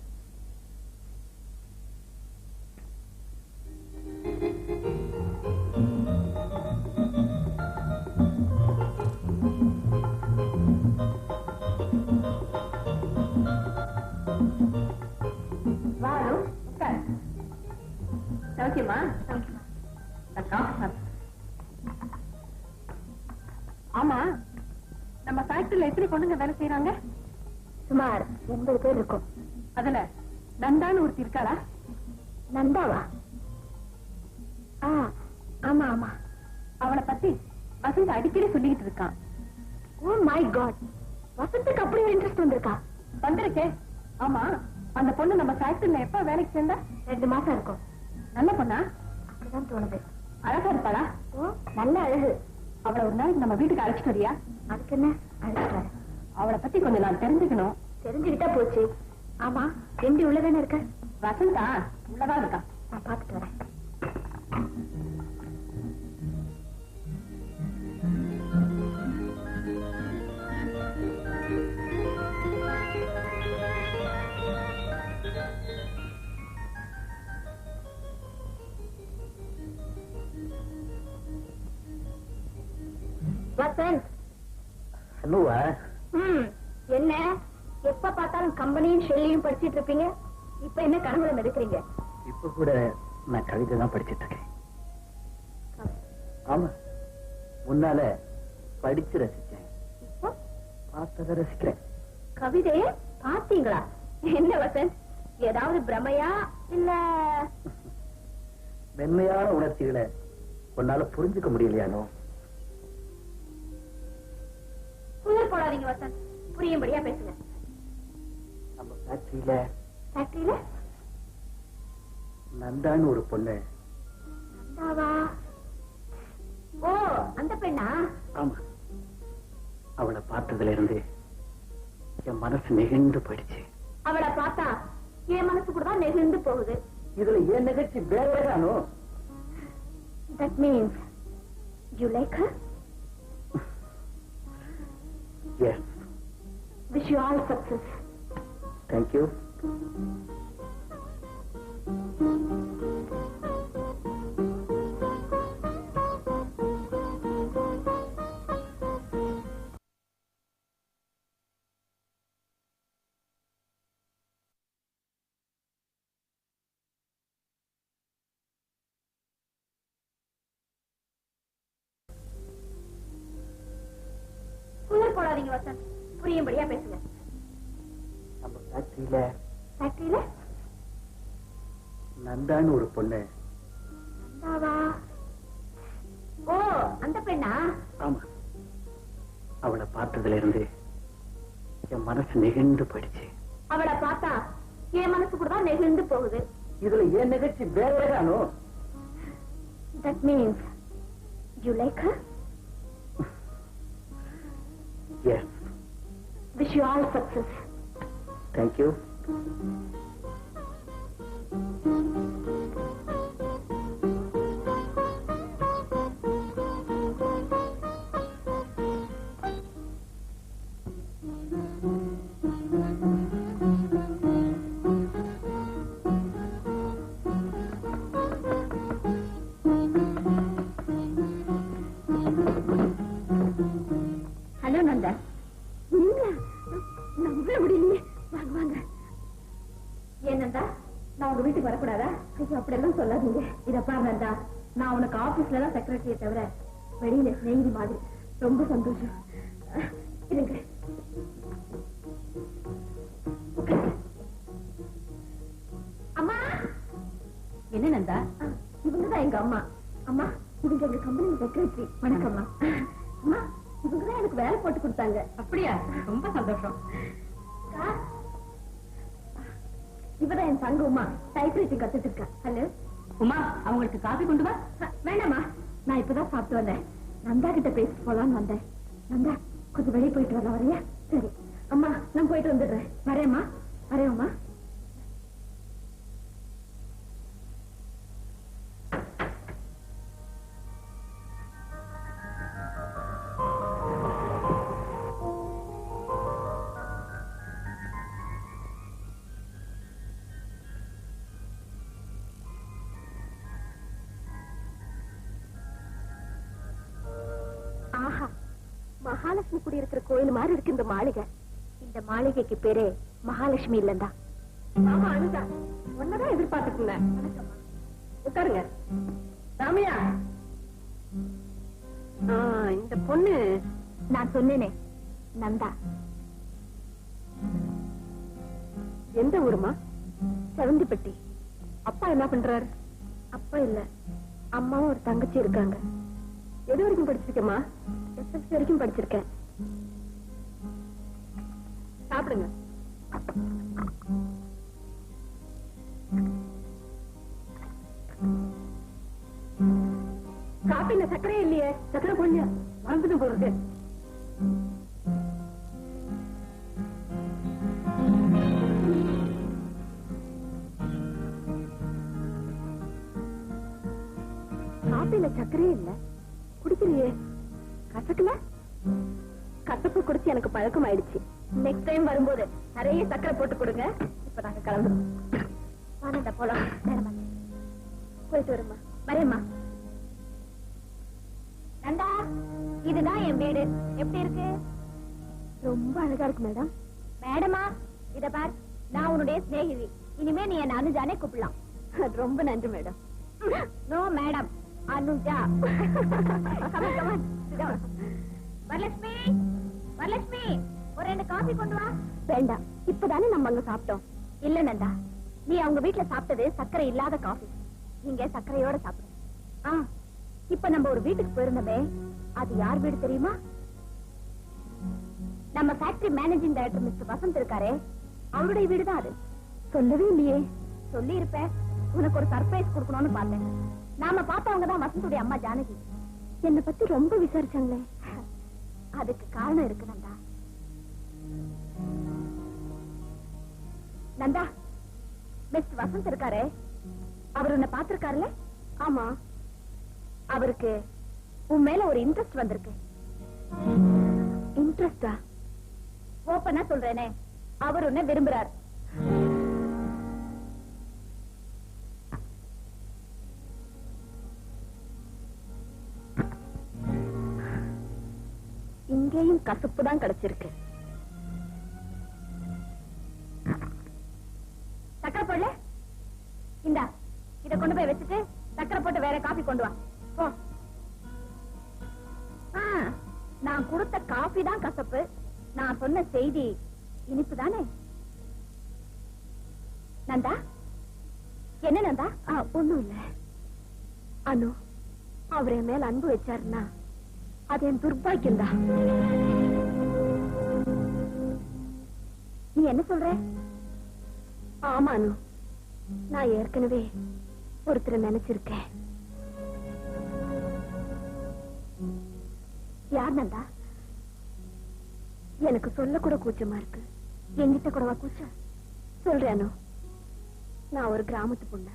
சௌக்கியமா? ஆமா, நம்ம ஃபேக்டரியில எத்தனை பொண்ணுங்க வேலை செய்யறாங்க? சுமார் 80 பேர் இருக்கும். அதுல நந்தான்னு ஒருத்தி இருக்காளா? நந்தாவா? ஆமா ஆமா. அவளை பத்தி வசந்த் அடிக்கடி சொல்லிக்கிட்டு இருக்கான். ஓ மை காட், வசந்துக்கு அப்படி ஒரு இன்ட்ரெஸ்ட் வந்திருக்கா? வந்திருக்கே. ஆமா, அந்த பொண்ணு நம்ம ஃபேக்டரியில எப்ப வேலைக்கு சேர்ந்தா? 2 மாசம் இருக்கும். நல்ல பொண்ணா? அப்படிதான் தோணுது. அழகா இருப்பாளா? ஓ நல்ல அழகு. அவளை ஒரு நாளைக்கு நம்ம வீட்டுக்கு அழைச்சிட்டு வரியா? அதுக்கு என்ன, அழைச்சிட்டு வரேன். அவளை பத்தி கொஞ்சம் நான் தெரிஞ்சுக்கணும். தெரிஞ்சுக்கிட்டா போச்சு. ஆமா, எம்டி உள்ளதானே இருக்க? வசந்தா உள்ளதான் இருக்கா. நான் பாத்துட்டு வரேன். வசந்த். அனுவா? என்ன எப்ப பார்த்தாலும் கம்பெனியும் ஷெல்லியும் படிச்சிட்டு இருப்பீங்க. இப்ப என்ன கனவுல மிதக்கிறீங்க? இப்ப கூட நான் கவிதை தான் படிச்சிட்டு இருக்கேன். ஆமா, முன்னால படிச்சு ரசிச்சேன், இப்போ பார்த்ததை ரசிக்கிறேன். கவிதைய பாத்தீங்களா? என்ன வசந்த், ஏதாவது பிரமையா இல்ல? மென்மையான உணர்ச்சிகளை உன்னால புரிஞ்சுக்க முடியலையானோ? புயல் போடாதீங்க வசந்த், புரியும்படியா பேசுங்க. நம்ம ஃபேக்டரியில ஃபேக்டரியில நந்தான்னு ஒரு பொண்ணு. நந்தாவா? ஓ அந்த பெண்ணா? ஆமா, அவளை பார்த்ததுல இருந்து என் மனசு நெகிழ்ந்து போயிடுச்சு. அவளை பார்த்தா என் மனசு கூட தான் நெகிழ்ந்து போகுது. இதுல என் நிகழ்ச்சி வேறதானோ? That means you like her? Yes. Wish you all success. Thank you. புயல் போடாதீங்க வசந்த், புரியும்படியா பேசுங்க. நம்ம ஃபேக்டரியில ஃபேக்டரியில நந்தான்னு ஒரு பொண்ணு. நந்தாவா? ஓ அந்த பெண்ணா? ஆமா, அவளை பார்த்ததுல இருந்து என் மனசு நெகிழ்ந்து போயிடுச்சு. அவளை பார்த்தா என் மனசு கூட தான் நெகிழ்ந்து போகுது. இதுல என் நிகழ்ச்சி வேறதானோ? That means you like her? Yes. Wish you all success. Thank you. Hello Nanda. நம்ப முடியலையே. வாங்க வாங்க. ஏன் நந்தா, நான் உங்க வீட்டுக்கு வரக்கூடாதா? ஐயோ அப்படி எல்லாம் சொல்லாதீங்க. இத பாரு நந்தா, நான் உனக்கு ஆபீஸ்ல தான் செக்ரட்டரியை தவிர வெளியில ஸ்நேகிதி மாதிரி. ரொம்ப சந்தோஷம். இருங்க. அம்மா. என்ன நந்தா? இவங்கதான் எங்க அம்மா. அம்மா, இவங்க எங்க கம்பெனி செக்ரட்டரி. வணக்கம்மா. அம்மா, இவங்கதான் எனக்கு வேலை போட்டு கொடுத்தாங்க. அப்படியா? ரொம்ப சந்தோஷம். இவதான் என் தங்க உமா, டைப்ரைட்டிங் கத்துட்டு இருக்கா. ஹலோ உமா, அவங்களுக்கு காபி கொண்டு வா. வேண்டாமா, நான் இப்பதான் சாப்பிட்டு வந்தேன். நந்தா கிட்ட பேசிட்டு போலான்னு வந்தேன். நந்தா, கொஞ்சம் வெளியே போயிட்டு வரலாம், வரையா? சரி அம்மா, நான் போயிட்டு வந்துடுறேன். வரேம்மா. வரேம்மா. மகாலட்சுமி குடி இருக்கிற கோயில் மாதிரி இருக்கு இந்த மாளிகை. இந்த மாளிகைக்கு பேரே மகாலட்சுமி இல்லண்டா. ஆமா அனுதா, ஒன்னதான் எதிர்பார்த்துட்டு இருந்தேன். உட்காருங்க. ராமையா, இந்த பொண்ணு நான் சொன்னேனே, நந்தா. எந்த ஊருமா? செவந்திப்பட்டி. அப்பா என்ன பண்றாரு? அப்பா இல்ல, அம்மாவும் ஒரு தங்கச்சி இருக்காங்க. எது வரைக்கும் படிச்சிருக்கேம்மா? SSLC வரைக்கும் படிச்சிருக்கேன். சாப்பிடுங்க. காப்பில சர்க்கரையே இல்லையே. சர்க்கரை போடுங்க, மறந்துட்டு போறது. காப்பில சர்க்கரையே இல்ல. குடிக்கலையே. கசக்கல? கசப்பு குடிச்சு எனக்கு பழக்கம் ஆயிடுச்சு. நெக்ஸ்ட் டைம் வரும்போது நிறைய சர்க்கரை போட்டு கொடுங்க. இப்ப நாங்க கிளம்புறோம். வாங்க போலாம். போயிட்டு வருமா? வரேம்மா. நந்தா, இதுதான் என் வீடு. எப்படி இருக்கு? ரொம்ப அழகா இருக்கு மேடம். மேடமா, இத பார், நான் உன்னுடைய சிநேகிதி. இனிமே நீ என்ன அனுஜானே கூப்பிடலாம். ரொம்ப நன்றி madam. No madam, Anuja. Varalakshmi, Varalakshmi, ஒரு 2 காபி கொண்டு வா. வேண்டாம், இப்பதானே நம்ம அங்க சாப்பிட்டோம். இல்ல நந்தா, நீ அவங்க வீட்டுல சாப்பிட்டது சர்க்கரை இல்லாத காபி. நீங்க சர்க்கரையோட சாப்பிடு. இப்ப நம்ம ஒரு வீட்டுக்கு போயிருந்தோமே, அது யார் வீடு தெரியுமா? நம்ம factory managing director mister Vasanth இருக்காரே, அவருடைய வீடுதான் அது. சொல்லவே இல்லையே. சொல்லி இருப்பேன். உனக்கு ஒரு சர்ப்ரைஸ் கொடுக்கணும்னு பார்த்தேன். நாம பார்த்தவங்க தான் வசந்துடைய அம்மா ஜானகி. என்னை பத்தி ரொம்ப விசாரிச்சாங்களே. அதுக்கு காரணம் இருக்கு நந்தா. நந்தா, மிஸ்டர் வசந்த் இருக்காரே, அவர் உன்னை பார்த்திருக்காருல்ல? ஆமா. அவருக்கு உன் மேல ஒரு இன்ட்ரெஸ்ட் வந்திருக்கு. இன்ட்ரெஸ்டா? ஓப்பனா சொல்றேனே, அவர் உன்னை விரும்புறார். இங்கேயும் கசப்பு தான் கிடைச்சிருக்கு. சக்கரை போடல? இந்தா, இத கொண்டு போய் வச்சுட்டு சக்கரை போட்டு வேற காபி கொண்டு வா. போ. நான் கொடுத்த காபி தான் கசப்பு. நான் சொன்ன செய்தி இனிப்பு தானே? நந்தா, என்ன நந்தா? ஒண்ணும் இல்ல. அனு, அவர் என் மேல அன்பு வச்சாருன்னா அது என் துர்பாக்கியம் தான். நீ என்ன சொல்ற? ஆமா அனு, நான் ஏற்கனவே ஒருத்தரை நினைச்சிருக்கேன். யார் நந்தா? எனக்கு சொல்ல கூட கூச்சமா இருக்கு. என்கிட்ட கூடவா கூச்சம்? சொல்றேனோ, நான் ஒரு கிராமத்து பொண்ணு.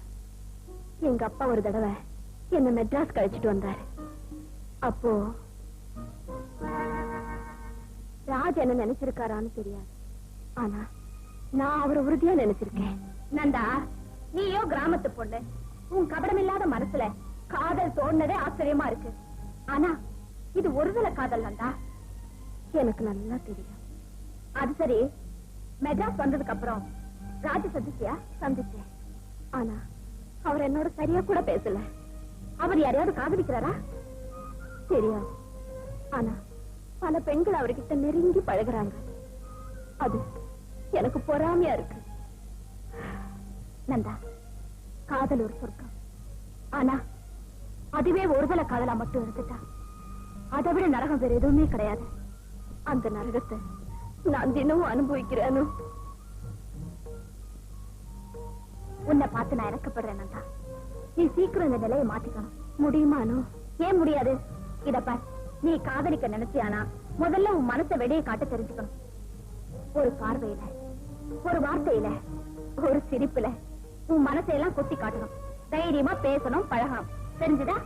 எங்க அப்பா ஒரு தடவை என்ன மெட்ராஸ் கழிச்சிட்டு வந்தாரு. அப்போ ராஜ் என்ன நினைச்சிருக்காரான்னு தெரியாது. ஆனா நான் அவரை உறுதியா நினைச்சிருக்கேன். நந்தா, நீயோ கிராமத்து பொண்ணு. உன் கபடமில்லாத மனசுல காதல் தோணுனதே ஆச்சரியமா இருக்கு. ஆனா இது ஒருதலை காதல் நந்தா. எனக்கு நல்லா தெரியும். அது சரி, மெட்ராஸ் வந்ததுக்கு அப்புறம் ராஜ சந்திச்சியா? சந்திச்சேன். ஆனா அவர் என்னோட சரியா கூட பேசல. அவர் யாரையாவது காதலிக்கிறாரா? தெரியாது. ஆனா பல பெண்கள் அவர்கிட்ட நெருங்கி பழகுறாங்க. அது எனக்கு பொறாமையா இருக்கு. நந்தா, காதல் ஒரு சொர்க்கம். ஆனா அதுவே ஒருதலை காதலா மட்டும் இருந்துட்டா அதை விட நரகம் வேற எதுவுமே கிடையாது. அந்த நரகத்தை நான் தினமும் அனுபவிக்கிறேன். உன்னை பார்த்து நான் இறக்கப்படுறேன் நந்தா. நீ சீக்கிரம் இந்த நிலையை மாத்திக்கணும். முடியுமா அனு? ஏன் முடியாது? இத பார், நீ காதலிக்க நினைச்சியானா முதல்ல உன் மனசை வெளியே காட்ட தெரிஞ்சுக்கணும். ஒரு பார்வையில, ஒரு வார்த்தையில, ஒரு சிரிப்புல உன் மனசையெல்லாம் கொட்டி காட்டணும். தைரியமா பேசணும், பழகணும். தெரிஞ்சுதா?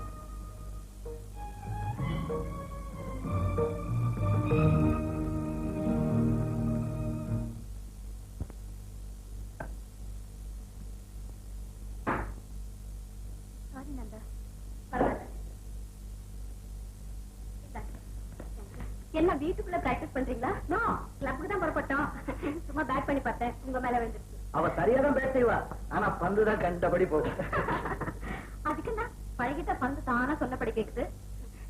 என்ன வீட்டுக்குள்ள பிராக்டிஸ் பண்றீங்களா? நோ, கிளப்புக்கு தான் புறப்பட்டோம். சும்மா பேட் பண்ணி பார்த்தேன், உங்க மேல வந்துருச்சு. அவ சரியாதான் பேட் செய்வா, ஆனா பந்துதான் கண்டபடி போகும். அதுக்கு என்ன, பழகிட்ட பந்து தானா சொன்னபடி கேக்குது.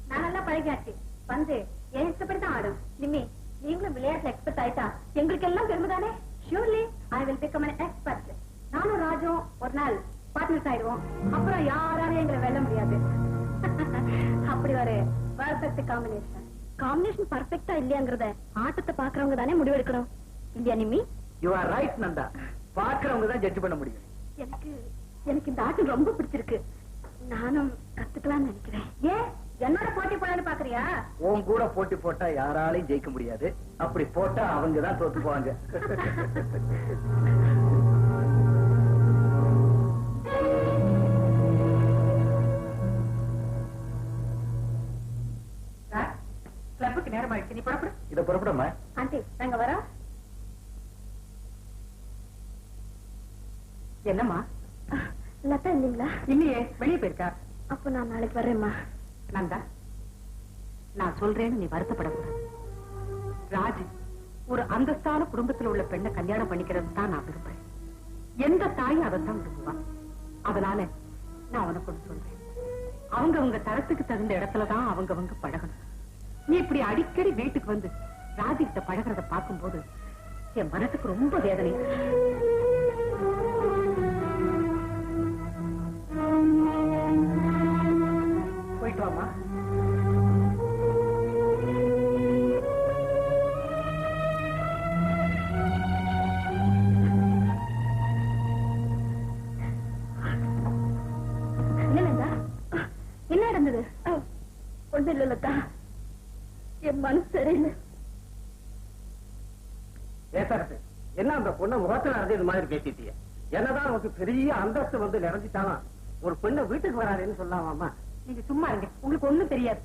நான் நல்லா பழகியாச்சு. பந்து என் இஷ்டப்படி தான் ஆடும். நிம்மி, நீங்களும் விளையாட்டுல எக்ஸ்பர்ட் ஆயிட்டா எங்களுக்கு எல்லாம் பெருமைதானே? Surely I will become an expert. நானும் ராஜும் ஒரு நாள் பார்ட்னர்ஸ் ஆயிடுவோம். அப்புறம் யாராலும் எங்களை வெல்ல முடியாது. அப்படி ஒரு பர்ஃபெக்ட் காம்பினேஷன். காம்பினேஷன் பர்ஃபெக்டா இல்லையாங்கிறத ஆட்டத்தை பாக்குறவங்க தானே முடிவெடுக்கணும், இல்லையா Nimmi? You are right Nanda. பாக்குறவங்க தான் ஜட்ஜ் பண்ண முடியும். எனக்கு இந்த ஆட்டம் ரொம்ப பிடிச்சிருக்கு. நானும் கத்துக்கலாம்னு நினைக்கிறேன். ஏன் என்னோட போட்டி போடலான்னு பாக்குறியா? உன் கூட போட்டி போட்டா யாராலையும் ஜெயிக்க முடியாது. அப்படி போட்டா அவங்க தான் தோத்து போவாங்க. கிளப்புக்கு நேரம் ஆயிடுச்சு, நீ புறப்படு. இத புறப்படமா? ஆண்டி நாங்க வரோம். என்னம்மா? லதா இல்லீங்களா? இல்லையே, வெளியே போயிருக்கா. அப்ப நான் நாளைக்கு வர்றேம்மா. நந்தா, நான் சொல்றேன்னு நீ வருத்தப்படக்கூடாது. ராஜு ஒரு அந்தஸ்தான குடும்பத்தில் உள்ள பெண்ணை கல்யாணம் பண்ணிக்கிறது தான் நான் விரும்புறேன். எந்த தாயும் அதைத்தான் விரும்புவான். அதனால நான் உனக்கு ஒண்ணு சொல்றேன், அவங்க தரத்துக்கு தகுந்த இடத்துலதான் அவங்க பழகணும். நீ இப்படி அடிக்கடி வீட்டுக்கு வந்து ராஜு கிட்ட பழகிறத பார்க்கும்போது என் மனசுக்கு ரொம்ப வேதனை. போயிட்டு வாமா. என்ன நடந்தது? ஒண்ணு இல்ல லதா, என் மனசு சரியில்லை. என்ன அந்த பொண்ணை முகத்துல நடந்து இது மாதிரி பேசிட்டிய? என்னதான் நமக்கு பெரிய அந்தஸ்து வந்து நிறைஞ்சிட்டாலும் ஒரு பெண்ணை வீட்டுக்கு வராதுன்னு சொல்லாமாமா? நீங்க சும்மா இருங்க, உங்களுக்கு ஒண்ணும் தெரியாது.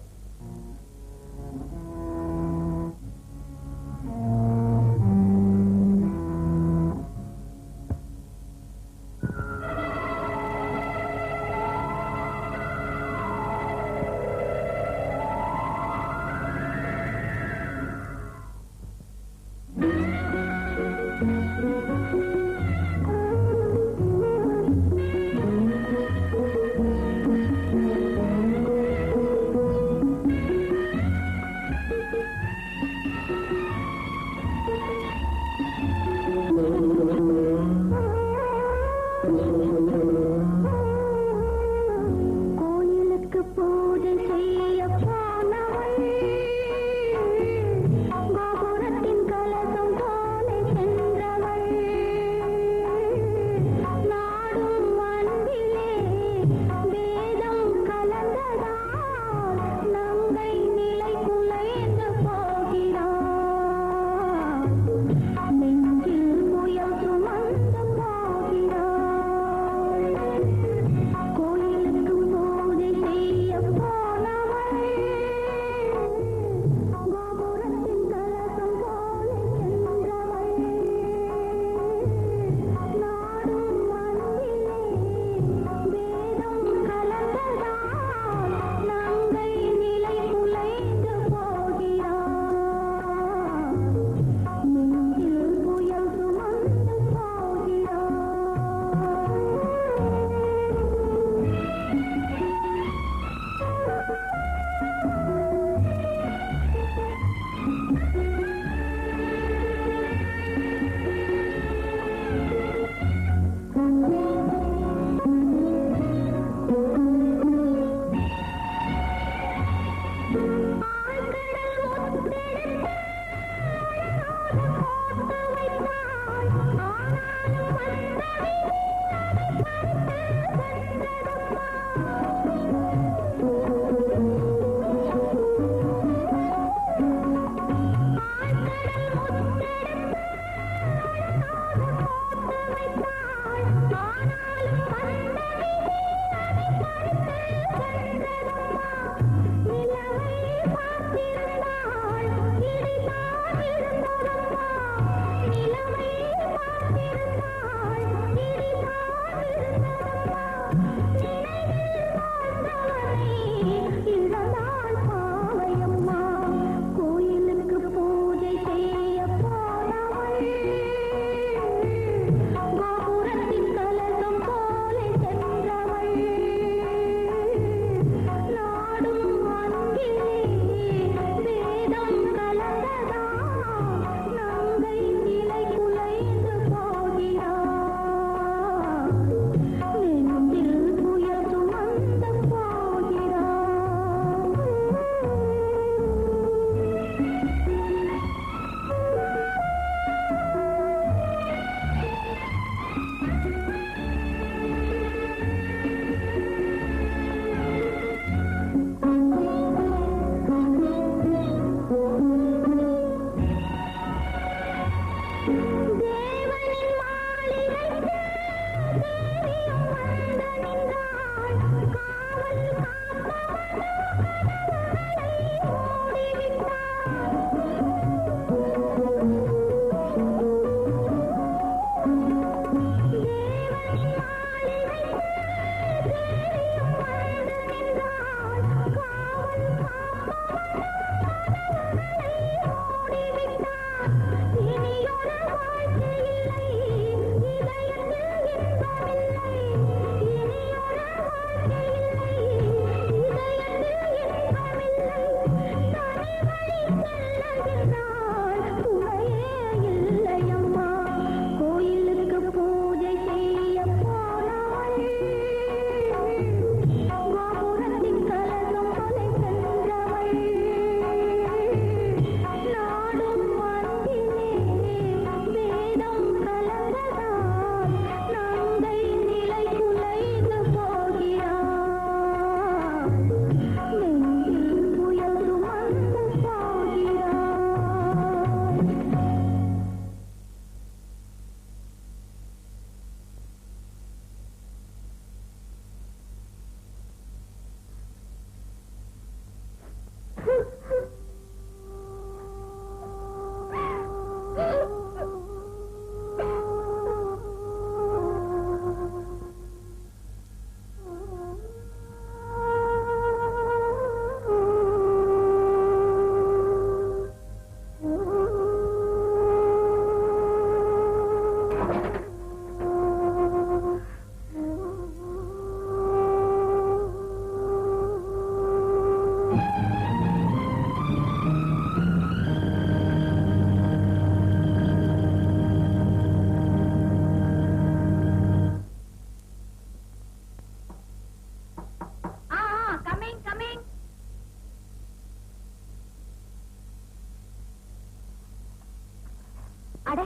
அட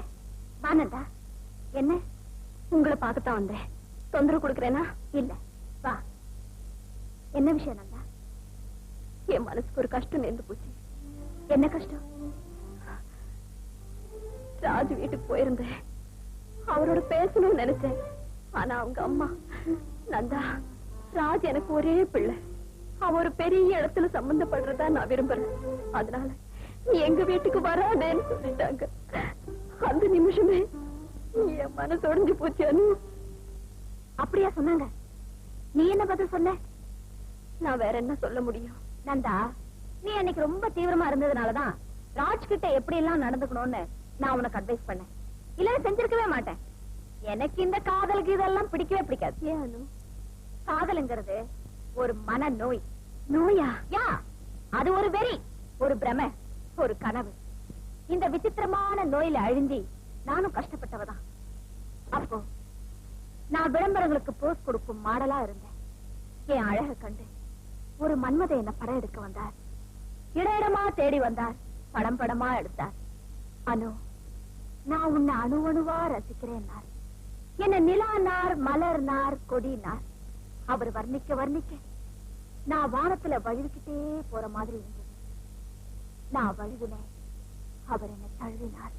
வானந்தா, என்ன உங்களை பார்க்கத்தான் வந்தேன். தொந்தரவு கொடுக்கறேனா? இல்ல, வா. என்ன விஷயம் நந்தா? என் மனசுக்கு ஒரு கஷ்டம் நேர்ந்து போச்சு. என்ன கஷ்டம்? ராஜு வீட்டுக்கு போயிருந்தேன். அவரோட பேசணும்னு நினைச்சேன். ஆனா அவங்க அம்மா, நந்தா, ராஜ் எனக்கு ஒரே பிள்ளை, அவ ஒரு பெரிய இடத்துல சம்பந்தப்படுறதா நான் விரும்புறேன். அதனால நீ எங்க வீட்டுக்கு வராதேன்னு சொல்லிட்டாங்க. அந்த நிமிஷமே என் மனசு உடைஞ்சு போச்சு. அனு, அப்படியா சொன்னாங்க? நீ என்ன பதில் சொன்ன? நான் வேற என்ன சொல்ல முடியும்? நந்தா, நீ அன்னைக்கு ரொம்ப தீவிரமா இருந்ததுனாலதான் ராஜ் கிட்ட எப்படி எல்லாம் நடந்துக்கணும்னு நான் உனக்கு அட்வைஸ் பண்ணேன். இல்ல செஞ்சிருக்கவே மாட்டேன். எனக்கு இந்த காதலுக்கு இதெல்லாம் பிடிக்கவே பிடிக்காது. ஏன் அனு? காதலுங்கிறது ஒரு மன நோய். நோயா? யா, அது ஒரு வெறி, ஒரு பிரமை, ஒரு கனவு. இந்த விசித்திரமான நோயில அழிஞ்சி நானும் கஷ்டப்பட்டவதான். அப்போ நான் விளம்பரங்களுக்கு போஸ் கொடுக்கும் மாடலா இருந்தேன். என் அழக கண்டு ஒரு மன்மத என்ன படம் எடுக்க வந்தார். இடையிடமா தேடி வந்தார், படம் படமா எடுத்தார். அனு, நான் உன்னை அணு அணுவா ரசிக்கிறேன். என்ன நிலானார், மலர்னார், கொடினார். அவர் வர்ணிக்க வர்ணிக்க நான் வானத்துல வழுவிக்கிட்டே போற மாதிரி இருந்தது. நான் வழுவினேன், அவர் என்னை தழுவினார்.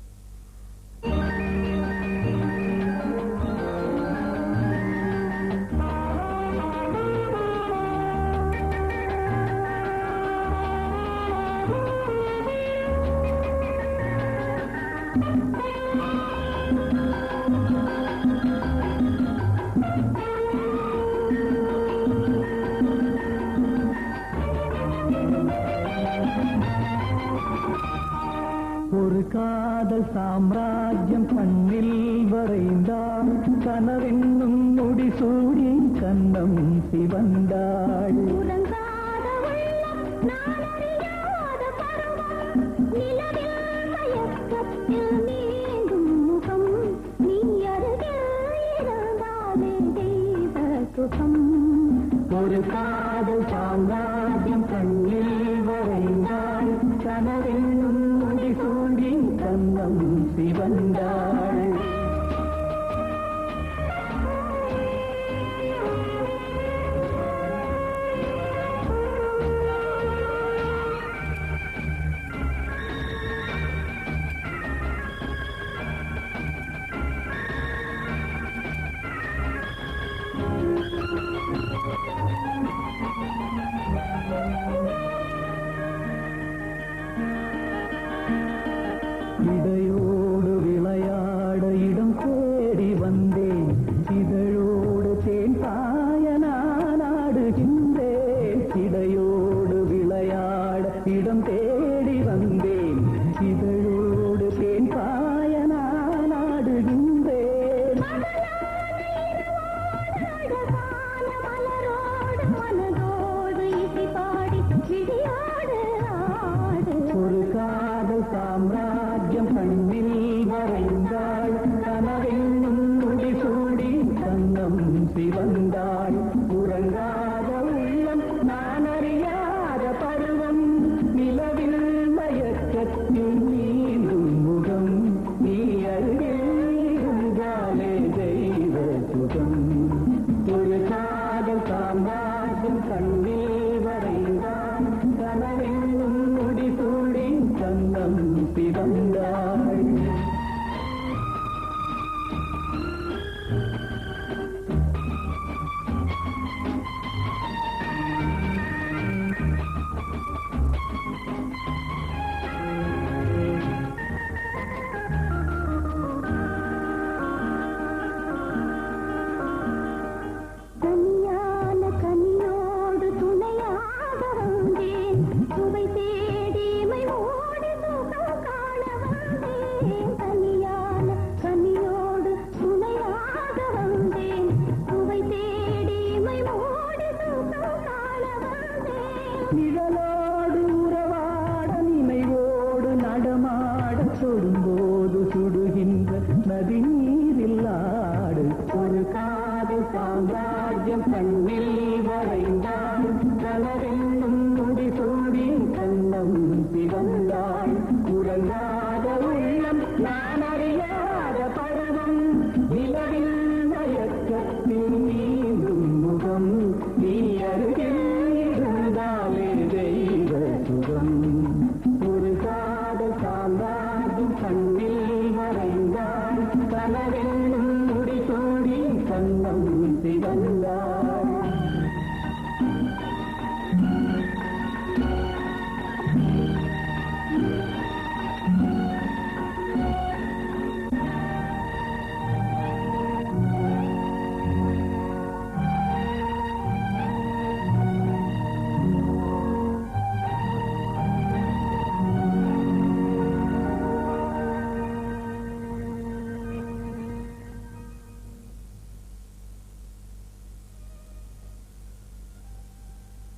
ஒரு காதல் சாம்ராஜ்யம் கண்ணில் வரைந்தாள், கனவென்னும் முடிசூடி கண்ணம் சிவந்தாள். ஒரு காதல் சாம்ராஜ்யம் கண்ணில் வரைந்தாள், கனவென்னும் முடிசூடி கண்ணம் சிவந்தாள். இடையோடு விளையாட இடம் தேடி வந்தேன், இதழோடு தேன் பாய நான் ஆடுகின்றேன். இடையோடு விளையாட இடம் தேடி வந்தேன், இதழோடு தேன் பாய நான் ஆடுகின்றேன். ஒரு காதல் சாம்ராஜ்யம் கண்ணில் வரைந்தாள், கனவென்னும் முடிசூடி கண்ணம் சிவந்தாள். உறங்காத உள்ளம், நான் அறியாத பருவம், நிலவில் மயக்கத்தில் நீந்தும் முகம், நீ அருகில் இருந்தாலே தெய்வ சுகம். ஒரு காதல் சாம்ராஜ்யம் கண்ணில் வரைந்தாள், கனவென்னும் முடிசூடி கண்ணம் சிவந்தாள். தனியான கனியோடு துணையாக வந்தேன், சுவை தேடி மை ஓடி சுகம் காண வந்தேன். தனியான கனியோடு துணையாக வந்தேன், சுவை தேடி மை ஓடி சுகம் காண வந்தேன். நிழலோடு உறவாட நினைவோடு நடமாட தொடும்போது சுடுகின்ற நதி நீரில் ஆடு. ஒரு காதல் சாம்ராஜ்யம் கண்ணில் வரைந்தாள், கனவென்னும் முடிசூடி கண்ணம் சிவந்தாள். உறங்காத உள்ளம், நான் அறிய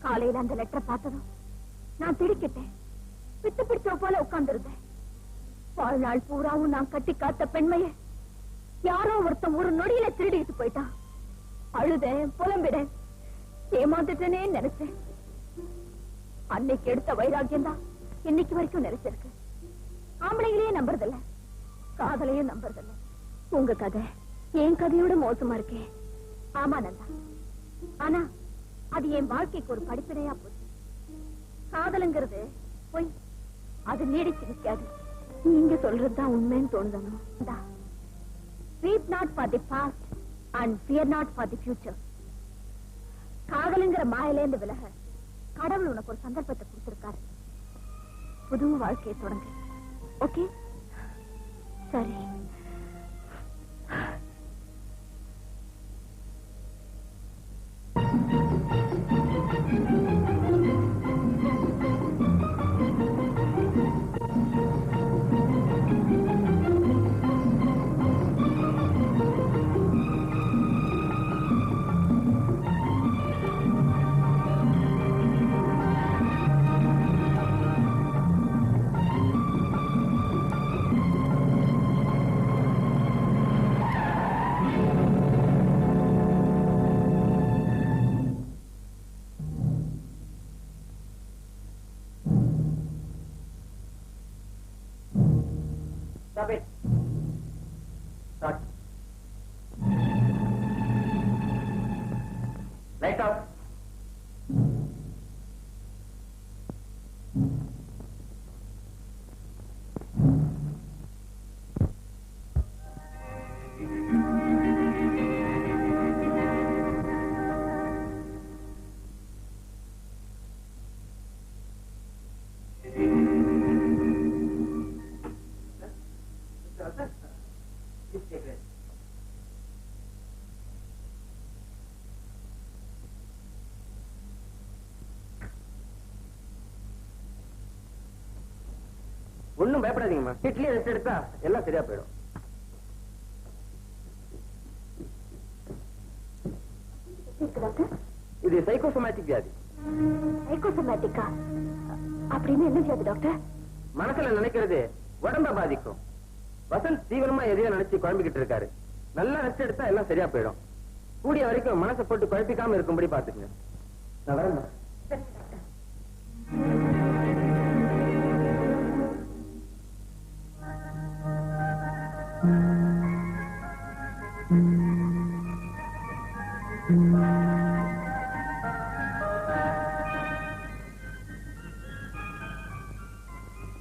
காலையில அந்த லெட்டரை பார்த்ததும் நான் திடுக்கிட்டேன். பித்து பிடிச்ச போல உட்கார்ந்திருந்தேன். வாழ்நாள் பூராவும் நான் கட்டி காத்த பெண்மையை யாரோ ஒருத்தன் ஒரு நொடியில திருடிட்டு போயிட்டான். அழுதேன், புலம்பிடேன், ஏமாந்துட்டேனே நினைச்சேன். அன்னைக்கு எடுத்த வைராக்கியம் தான் இன்னைக்கு வரைக்கும் நினைச்சிருக்கு. ஆம்பளைங்களையே நம்புறதில்ல, காதலையும் நம்புறதில்ல. உங்க கதை என் கதையோட மோசமா இருக்கே. ஆமா நந்தா, ஆனா அது என் வாழ்க்கைக்கு ஒரு படிப்பினையா போச்சு. காதலுங்கிறது போய் அது நீடிச்சு நிக்காது. நீங்க சொல்றதுதான் உண்மைன்னு தோணுதா? Weep not for the past and fear not for the future. காதலுங்கிற மாயிலேந்து விலக கடவுள் உனக்கு ஒரு சந்தர்ப்பத்தை கொடுத்திருக்காரு. புது வாழ்க்கையை தொடங்கு. ஓகே, சரி. Stop it. Start. Light off. ஒண்ணும் பயப்படாதீங்கம்மா. வீட்லயே ரெஸ்ட் எடுத்தா எல்லாம் சரியா போயிடும். இது சைக்கோசோமேட்டிக் வியாதி. சைக்கோசோமேட்டிக்கா அப்படின்னு என்ன வியாதி டாக்டர்? மனசுல நினைக்கிறது உடம்ப பாதிக்கும். வசந்த் தீவிரமா எதையோ நினைச்சு குழம்பிக்கிட்டு இருக்காரு. நல்லா ரெஸ்ட் எடுத்தா எல்லாம் சரியா போயிடும். கூடிய வரைக்கும் மனசை போட்டு குழப்பிக்காம இருக்கும்படி பாத்துக்கங்க. நான் வரேன்.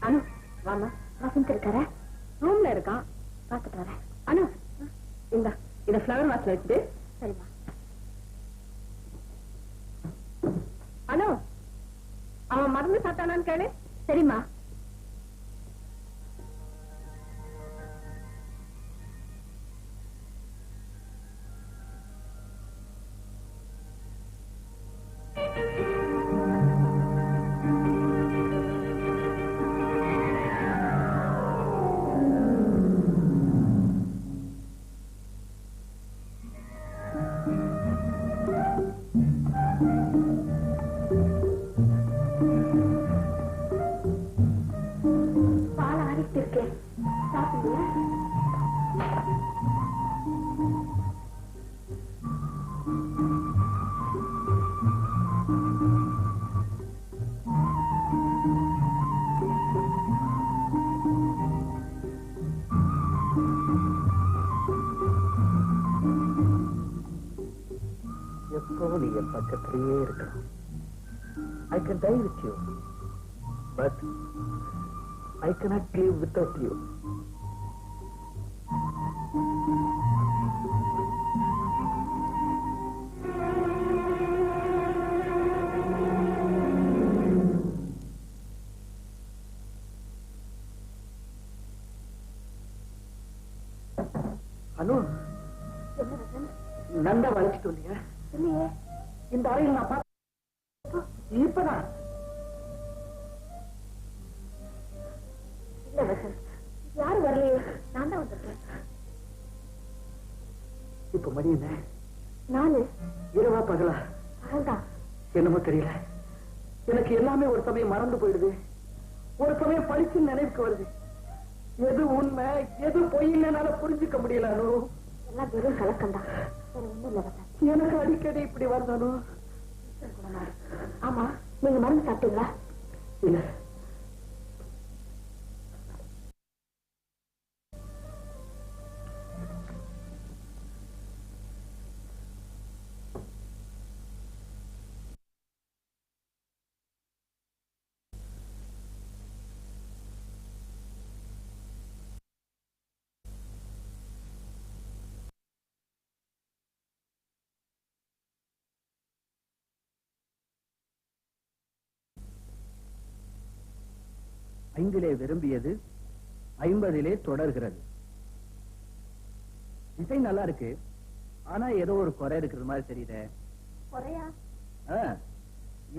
அனு வாமா. வசந்த் இருக்காரா? ரூம்ல இருக்கான், பாத்துட்டு வரேன். அனு இந்த இத ஃப்ளவர் வாஸ்ல வச்சுட்டு. சரிம்மா. அனு அவன் மருந்து சாப்பிட்டானான்னு கேளு. சரிம்மா. எப்பவும் நீ என் பக்கத்திலேயே இருக்கணும். I can die with you, but I cannot live without you. அனு, நந்தா வளைச்சிட்டு வந்தீங்க? இல்லையே, இந்த அறையில் நான் பார்த்து இப்பதான். இல்ல வசந்த், யாரும் வரலையே, நான் தான் வந்திருக்கேன். இப்ப மணி என்ன? 4. இரவா பகலா? அதான் என்னமோ தெரியல. எனக்கு எல்லாமே ஒரு சமயம் மறந்து போயிடுது, ஒரு சமயம் பழிச்சு நினைவுக்கு வருது. எது உண்மை எது பொய்ன்னு என்னால புரிஞ்சுக்க முடியல. எல்லாம் வெறும் கலக்கம்தான், ஒண்ணும் இல்ல வசந்த். எனக்கு அடிக்கடி இப்படி வரணும். ஆமா, நீங்க மருந்து சாப்பிட்டீங்களா? இல்ல. ஐந்திலே விரும்பியது 50 தொடர்கிறது. இசை நல்லா இருக்கு, ஆனா ஏதோ ஒரு குறை இருக்கிறது மாதிரி தெரியுது. குறையா?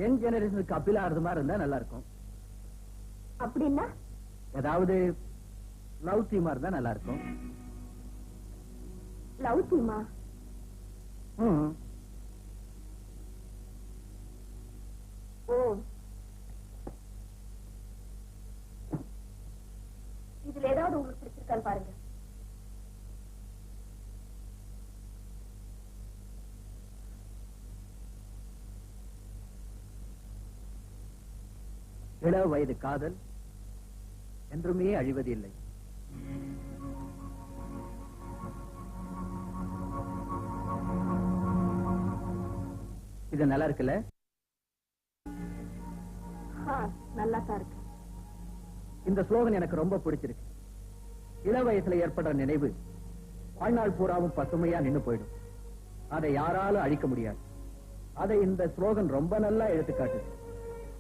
யங் ஜெனரேஷனுக்கு அப்பீல் ஆகிறது மாதிரி இருந்தா நல்லா இருக்கும். அப்படின்னா ஏதாவது லவ் தீமா இருந்தா நல்லா இருக்கும். லவ் தீமா? ஓ, இதுல ஏதாவது உங்களுக்கு பிடிச்சிருக்கான்னு பாருங்க. இள வயது காதல் என்றுமே அழிவதில்லை. இது நல்லா இருக்குல்ல? நல்லா தான் இருக்கு. இந்த ஸ்லோகன் எனக்கு ரொம்ப பிடிச்சிருக்கு. இள வயசுல ஏற்படுற நினைவு வாழ்நாள் பூராவும் பசுமையா நின்னு போயிடும். அதை யாராலும் அழிக்க முடியாது. அதை இந்த ஸ்லோகன் ரொம்ப நல்லா எடுத்துக்காட்டுது.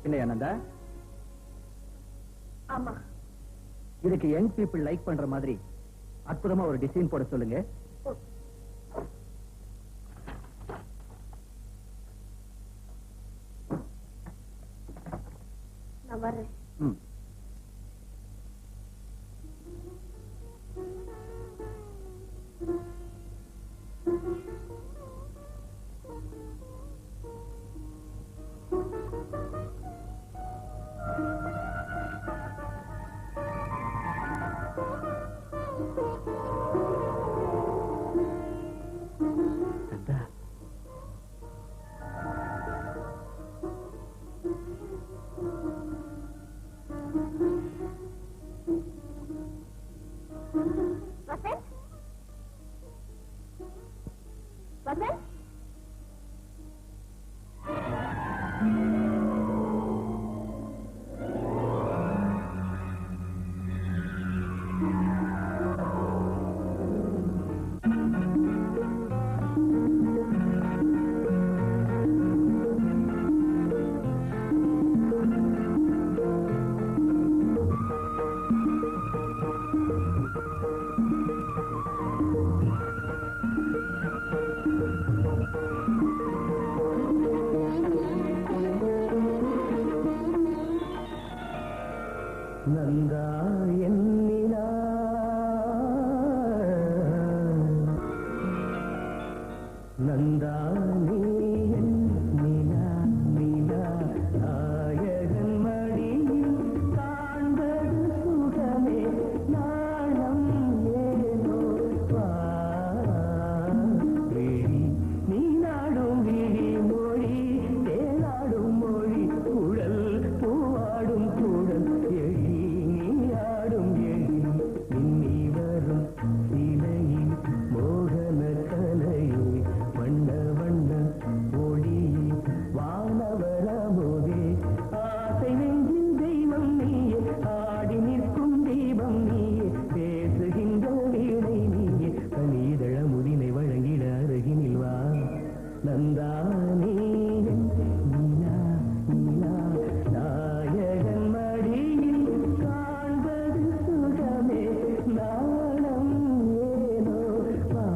இல்லையா நந்தா? ஆமா. இதுக்கு யங் பீப்புள் லைக் பண்ற மாதிரி அற்புதமா ஒரு டிசைன் போட சொல்லுங்க. நான் வர்றேன். வசந்த், வசந்த், நந்தா எண்ணினா நந்தா நீ எண்ணினா நீனா நாயகன் மடியில் காண்பது சுகமே நாணம் ஏனோ விழி நீ நாடும் விழி மொழி தேனாடும் மொழி குழல் பூவாடும் குழல் எழி நீயாடும் எழி மின்னி வரும் சிலையில் மோகன கலையே வண்ண வண்ண ஒளியே வானவரமுதே ஆசை நெஞ்சில் தெய்வம் நீயே ஆடி நிற்கும் தீபம் நீயே பேசுகின்ற வீணை நீயே கனிதழ முதினை வழங்கிட அருகினில் வா நந்தா நீ நீலா நீலா நாயகன் மடியில் காண்பது சுகமே நாணம் ஏனோ வா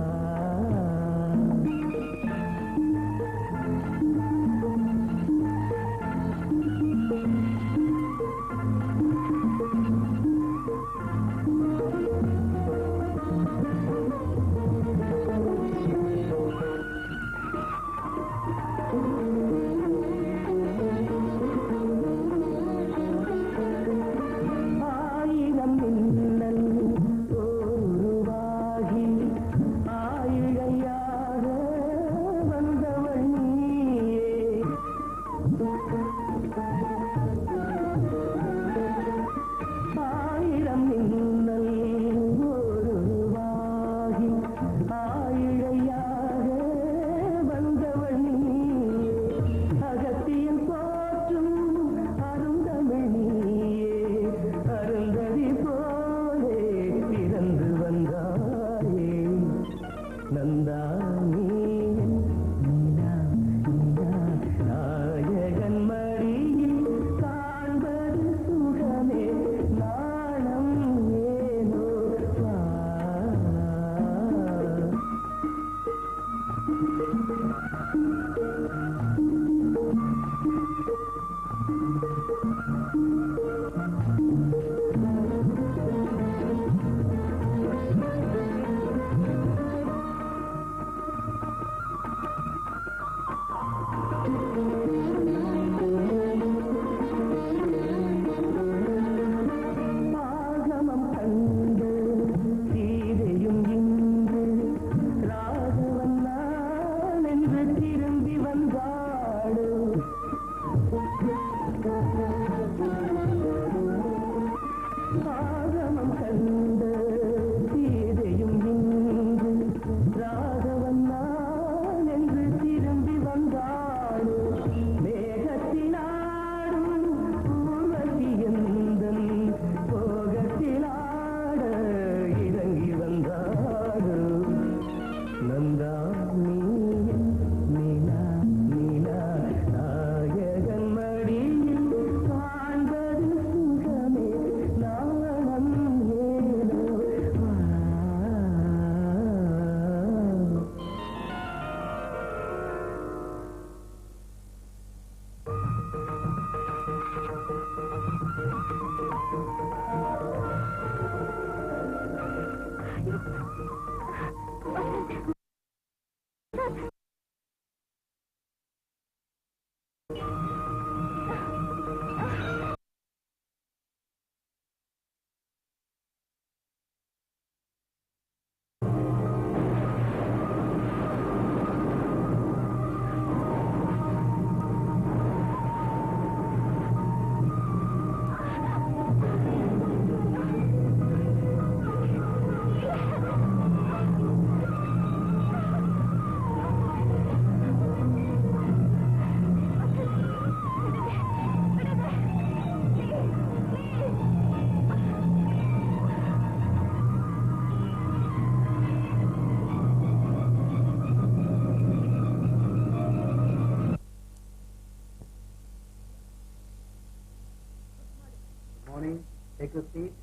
Take your seat.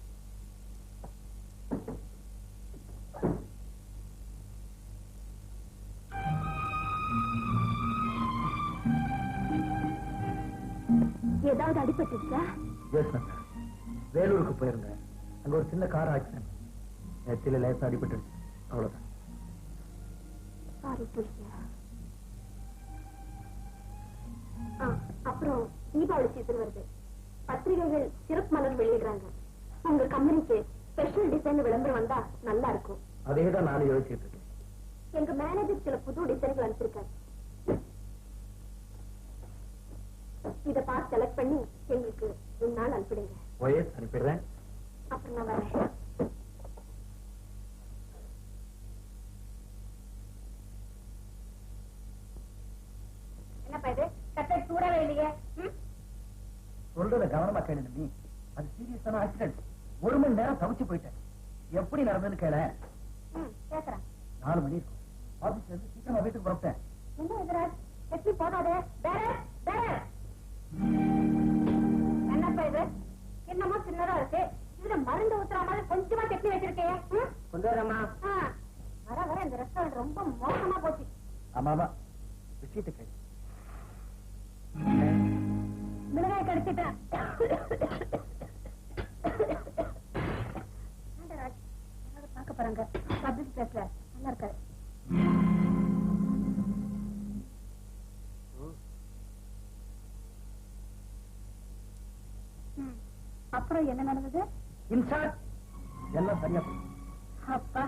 ஏதாவது அடிபட்டுச்சா? Yes ma'am. வேலூருக்கு போயிருந்தேன். அங்க ஒரு சின்ன கார் ஆக்சிடென்ட். நெத்தில லேசா அடிபட்டுருச்சு. அவ்வளவுதான். சாரி புரியா. அப்புறம் தீபாவளி சீசன் வருது. பத்திரிகைகள் சிறப்பு மலர் வெளியிடுறாங்க. உங்க கம்பெனிக்கு ஸ்பெஷல் டிசைன் விளம்பரம் வந்தா நல்லா இருக்கும். அதேதான் நானும் யோசிச்சுட்டு இருக்கேன். எங்க மேனேஜர் சில புது டிசைன்கள் அனுப்பிச்சிருக்காரு. இத பார்த்து செலக்ட் பண்ணி எங்களுக்கு ஒரு நாள் அனுப்பிடுங்க. ஓஎஸ் அனுப்பிடுறேன். அப்புறம் நான் வரேன். என்னப்பா இது கட்டை சூடவே இல்லையே? சொல்றத கவனமா கேளு நீ. அது சீரியஸான ஆக்சிடென்ட். 1 மணி நேரம் தவிச்சு போயிட்டேன். எப்படி நடந்ததுன்னு கேள. கேக்குறேன். 4 மணி இருக்கும். ஆபீஸ்ல இருந்து சீக்கிரமா வீட்டுக்கு புறப்பட்டேன். என்ன எதிராஜ் எப்படி போகாதே? என்னப்பா இது என்னமோ சின்னதா இருக்கு. இதுல மருந்து ஊத்துற மாதிரி கொஞ்சமா கெட்டி வச்சிருக்கேன். கொஞ்சம் வர வர இந்த ரெஸ்டாரண்ட் ரொம்ப மோசமா போச்சு. ஆமாமா விஷயத்தை கேளு. மிளகாய் கடிச்சிட்டேன். பார்க்க போறாங்க. பப்ளிக் பிளேஸ்ல நல்லா இருக்காரு. அப்புறம் என்ன நடந்தது? இன்சார்ஜ் எல்லாம் சரியா போச்சு. அப்பா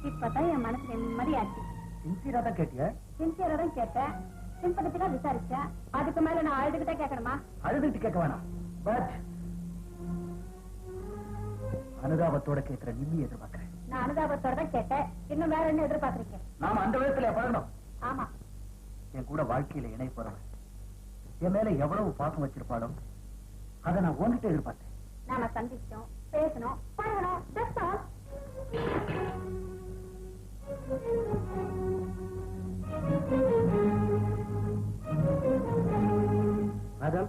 இப்பதான் என் மனசு நிம்மதியாச்சு. சின்சியரா தான் கேட்டியா? சின்சியரா தான் கேட்டேன். சிம்பத்திக்கா விசாரிச்சேன். அதுக்கு மேல நான் அழுதுகிட்டே கேட்கணுமா? அழுதுட்டு கேட்க வேணாம். பட் அனுதாபத்தோட கேட்கிற நிம்மி எதிர்பார்க்கிறேன். நான் அனுதாபத்தோட தான் கேட்டேன். இன்னும் வேற என்ன எதிர்பார்த்திருக்கேன்? நாம அந்த விதத்துல பழகணும். ஆமா, என் கூட வாழ்க்கையில இணை போறவன் என் மேல எவ்வளவு பாசம் வச்சிருப்பாளோ அதை நான் உன்கிட்ட எதிர்பார்த்தேன். நாம சந்திச்சோம், பேசணும், பழகணும். That's all. Madam,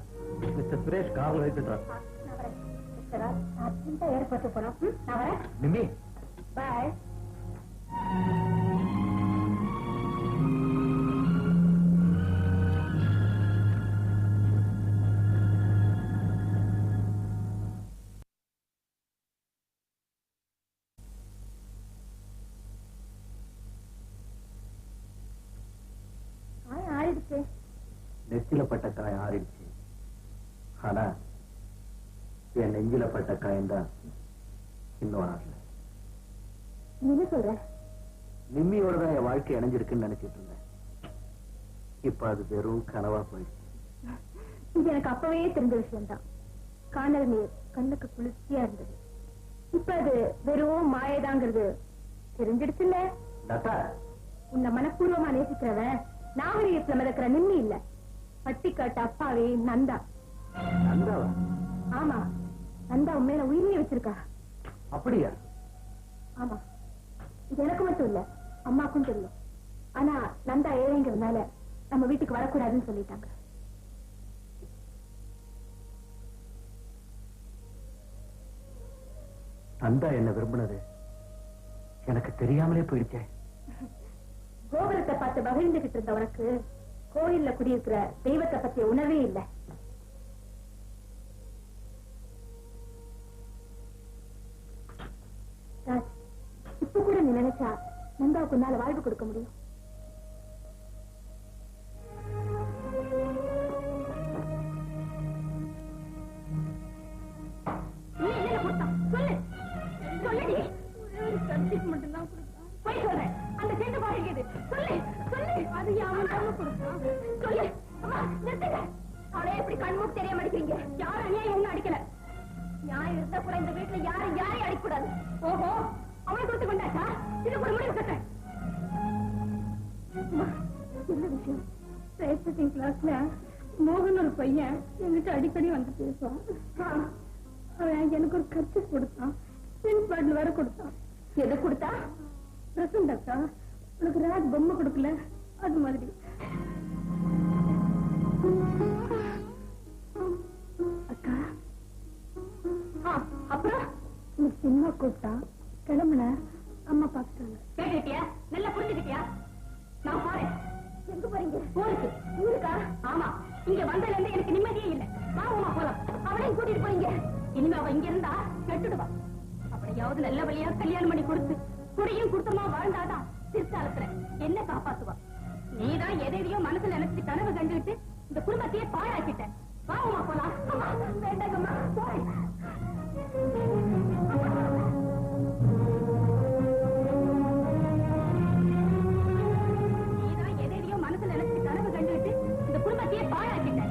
mister Suresh கார்ல வைத்துறார். நான் வரேன். மிஸ்டர் ராஜ், அர்ஜென்ட்டா ஏற்பட்டு போனோம். நான் வரேன். நிம்மி பாய். நெத்தில பட்ட காயம் ஆறிடுச்சு. ஆனா என் நெஞ்சில பட்ட காயம்தான் இன்னும் ஆறல. என்ன சொல்ற? நிம்மியோட தான் என் வாழ்க்கை இணைஞ்சிருக்குன்னு நினைச்சிட்டு இருந்தேன். இப்ப அது வெறும் கனவா போயிடுச்சு. இது எனக்கு அப்பவே தெரிஞ்ச விஷயம்தான். காணல் நீர் கண்ணுக்கு குளிர்ச்சியா இருந்தது. இப்ப அது வெறும் மாயதாங்கிறது தெரிஞ்சிடுச்சுல்ல. லதா, உன்னை மனப்பூர்வமா நேசிக்கிறவன் நாகரீகத்துல மிதக்கிற நிம்மி இல்ல, பட்டிக்காட்டு அப்பாவே நந்தா. நந்தாவா? ஆமா, நந்தா உண்மையில உயிரியே வச்சிருக்கா. அப்படியா? ஆமா, இது எனக்கு மட்டும் இல்ல, அம்மாக்கும் தெரியும். ஆனா நந்தா ஏழைங்கிறதுனால நம்ம வீட்டுக்கு வரக்கூடாதுன்னு சொல்லிட்டாங்க. நந்தா என்ன விரும்பினது எனக்கு தெரியாமலே போயிடுச்சே. கோபுரத்தை பார்த்து மகிழ்ந்துகிட்டு இருந்த உனக்கு கோயில்ல குடியிருக்கிற தெய்வத்தை பத்திய உணவே இல்லை. இப்ப கூட நீ நினைச்சா நந்தாவுக்கு உன்னால வாழ்வு கொடுக்க முடியும். மோகன் ஒரு பையன் என்கிட்ட அடிக்கடி வந்து பேசுவான். அவன் எனக்கு ஒரு கட்சி கொடுத்தான், பாட்டில் வேற கொடுத்தான். எது கொடுத்தா? பிரசன்ட் அக்கா, உனக்கு ராஜ் பொம்மை கொடுக்கல அது மாதிரி. அக்கா அப்புறம் நீ சினிமா கூப்பிட்டா கிளம்புன, அம்மா பாத்துட்டாங்க. கேட்டுட்டியா? நல்லா புரிஞ்சுக்கிட்டியா? நான் போறேன். எங்க போறீங்க? ஊருக்கு. ஊருக்கா? ஆமா, இங்க வந்ததுல இருந்து எனக்கு நிம்மதியே இல்லை. வாங்கம்மா போலாம். அவளையும் கூட்டிட்டு போறீங்க. இனிமே அவ இங்க இருந்தா கெட்டுடுவா. அப்படியாவது நல்ல வழியா கல்யாணம் பண்ணி கொடுத்து குடியும் குடுத்தமா வாழ்ந்தாதான் திருத்த அழுத்துறேன். என்ன காப்பாத்துவா? நீதான் எதையோ மனசுல நினைச்சு கனவு கண்டுகிட்டு இந்த குடும்பத்தையே பாழாக்கிட்ட. வாங்கம்மா போலாம். வேண்டாங்கம்மா, போறேன். நீதான் எதையோ மனசுல நினைச்சு கனவு கண்டுகிட்டு இந்த குடும்பத்தையே பாழாக்கிட்ட.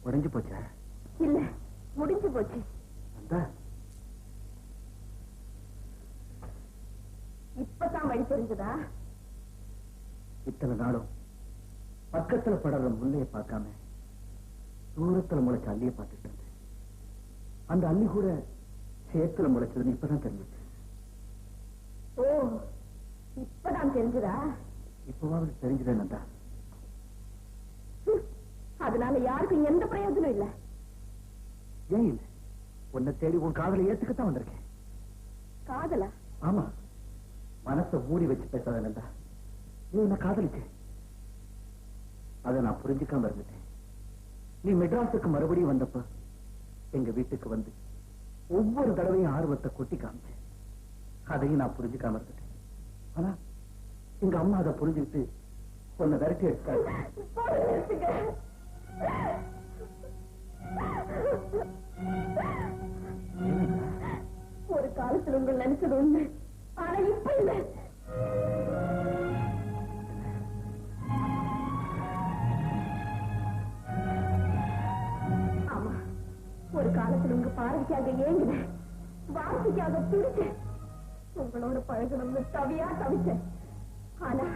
உடைஞ்சு போச்சா? இல்ல, முடிஞ்சு போச்சு. இப்பதான் வழி தெரிஞ்சதா? இத்தனை நாளும் பக்கத்துல படற முள்ளைய பார்க்காம தூரத்துல முளைச்ச அள்ளிய பார்த்துட்டு இருந்தேன். அந்த அள்ளி கூட சேத்துல முளைச்சதுன்னு இப்பதான் தெரிஞ்சுச்சு. ஓ, இப்பதான் தெரிஞ்சதா? இப்பவாவது தெரிஞ்சதே நந்தா. அதனால யாருக்கும் எந்த பிரயோஜனம் இல்ல. ஏன் இல்ல? உன்னை தேடி உன் காதலை ஏத்துக்கத்தான் வந்திருக்கேன். காதலா? ஆமா, மனசை மூடி வச்சு பேசாத நந்தா. நீ என்ன காதலிச்ச, அதை நான் புரிஞ்சுக்காம இருந்துட்டேன். நீ மெட்ராஸுக்கு மறுபடியும் வந்தப்ப எங்க வீட்டுக்கு வந்து ஒவ்வொரு தடவையும் ஆர்வத்தை கொட்டி காமிச்ச. அதையும் நான் புரிஞ்சுக்காம இருந்துட்டேன். ஆனா எங்க அம்மா அதை புரிஞ்சுக்கிட்டு உன்னை விரட்டி எடுத்தாங்க. ஒரு காலத்துல உங்க நினைச்சது உண்மை, ஆனா இப்ப இல்ல. ஆமா, ஒரு காலத்துல உங்க பார்வைக்காக ஏங்குனேன், வார்த்தைக்காக துடிச்சேன், உங்களோட பழகணும்னு தவியா தவிச்சேன். ஆனா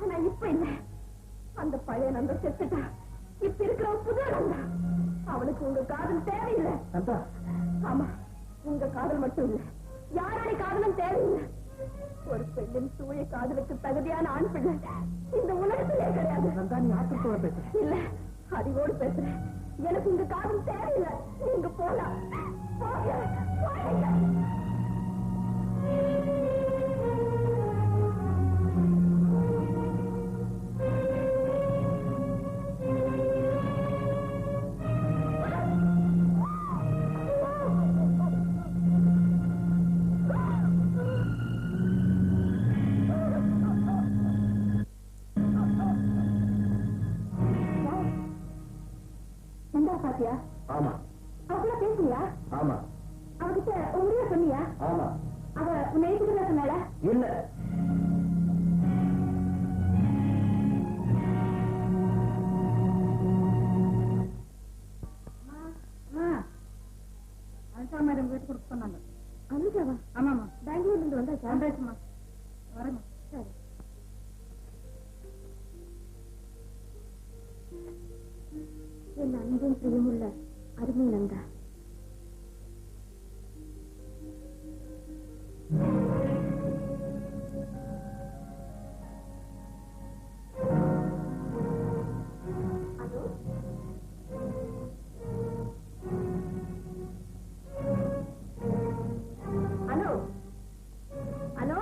ஆனா இப்ப இல்ல. அந்த பழைய நண்பர் செத்துட்டா. இப்ப இருக்கிற புது நண்பர். அவனுக்கு உங்க காதல் தேவையில்லை. ஆமா, உங்க காதல் மட்டும் இல்ல, யாருடைய காதலும் தேவையில்லை. ஒரு பெண்ணின் தூய காதலுக்கு தகுதியான ஆண் பிள்ளை இந்த உலகத்திலே கிடையாது. இல்ல, அறிவோடு பேசுறேன். எனக்கு உங்க காதல் தேவையில்லை. நீங்க போலாம். பாத்தியா? ஆமா. அவள பேசுனியா? ஆமா. அவகிட்ட உண்மையா சொன்னியா? ஆமா. அவ உன்னை ஏத்துக்கிற சொன்னால? இல்ல. அனுஷா மேடம் வீட்டு கொடுக்க சொன்னாங்க. அனுஷாவா? ஆமாமா. பெங்களூர்ல இருந்து வந்தாச்சா? வந்தாச்சுமா. வரமா. சரி. என் அன்பும் பிரியமுள்ள அருமை Nanda, hello hello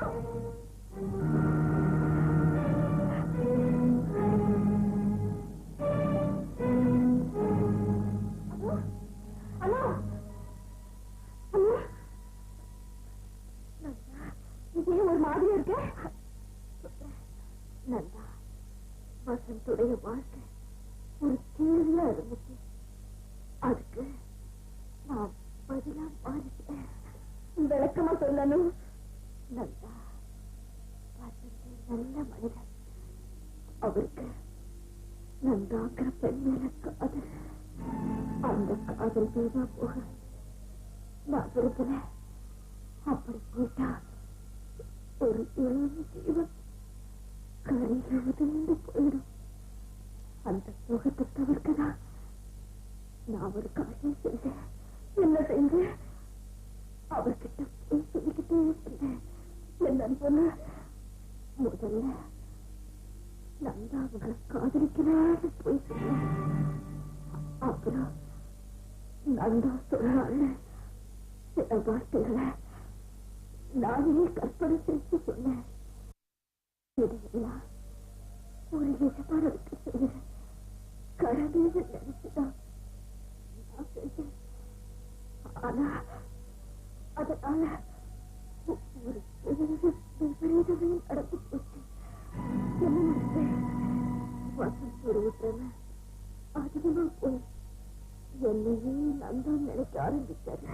hello hello, இதே ஒரு மாதிரி இருக்கு. நந்தா, வசந்துடைய வாழ்க்கை ஒரு கேள்வியா இருந்துச்சு. அதுக்கு நான் பதிலா மாறிட்டேன். விளக்கமா சொல்லணும். நந்தா, வசந்த் நல்ல மனிதன். அவருக்கு நந்தாக்கிற பெண் மேல காதல். அந்த காதல் வீணா போக நான் விரும்பல. அப்படி போயிட்டா ஒரு இளம் ஜீவன் கரையில உதிர்ந்து போயிடும். அந்த சோகத்தை தவிர்க்கதான் நான் ஒரு காரியம் செஞ்சேன். என்ன செஞ்சேன்? அவர்கிட்ட போய் சொல்லிக்கிட்டே இருந்தேன். என்னன்னு சொன்ன, முதல்ல நந்தா அவங்களை காதலிக்கிறான்னு போய் சொன்னேன். அப்புறம் நந்தா சொன்னான்னு சில வார்த்தைகளை நானே கற்பனை செஞ்சு சொன்னேன். இதையெல்லாம் ஒரு எதிர்பார்ப்பு செய்ய கடமையை நினைச்சுதான் நான் செஞ்சேன். ஆனா அதனால ஒரு விபரீதமே நடந்து போச்சு. என்ன நினைச்சேன்? வசந்த் ஒரு விட்டுறேன். அதிகமா போய் என்னையே நந்தா நினைக்க ஆரம்பிச்சாரு.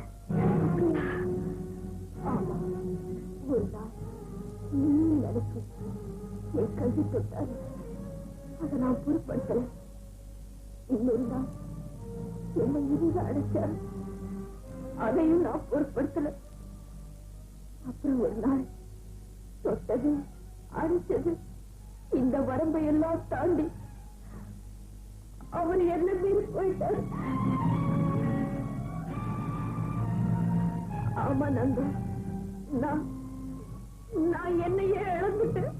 ஆமா, ஒரு நாள் நீ நினைச்சு என் கல்வி தொட்டாரு. அதை நான் பொருட்படுத்தல. இன்னொரு நாள் என்னை இறுக அடைச்சாரு. அதையும் நான் பொருட்படுத்தல. அப்புறம் ஒரு நாள் தொட்டது அடிச்சது இந்த வரம்பை எல்லாம் தாண்டி அவர் என்ன மீறி போயிட்டார். ஆமா நந்தா, நான் என்னையே இழந்துட்டேன்.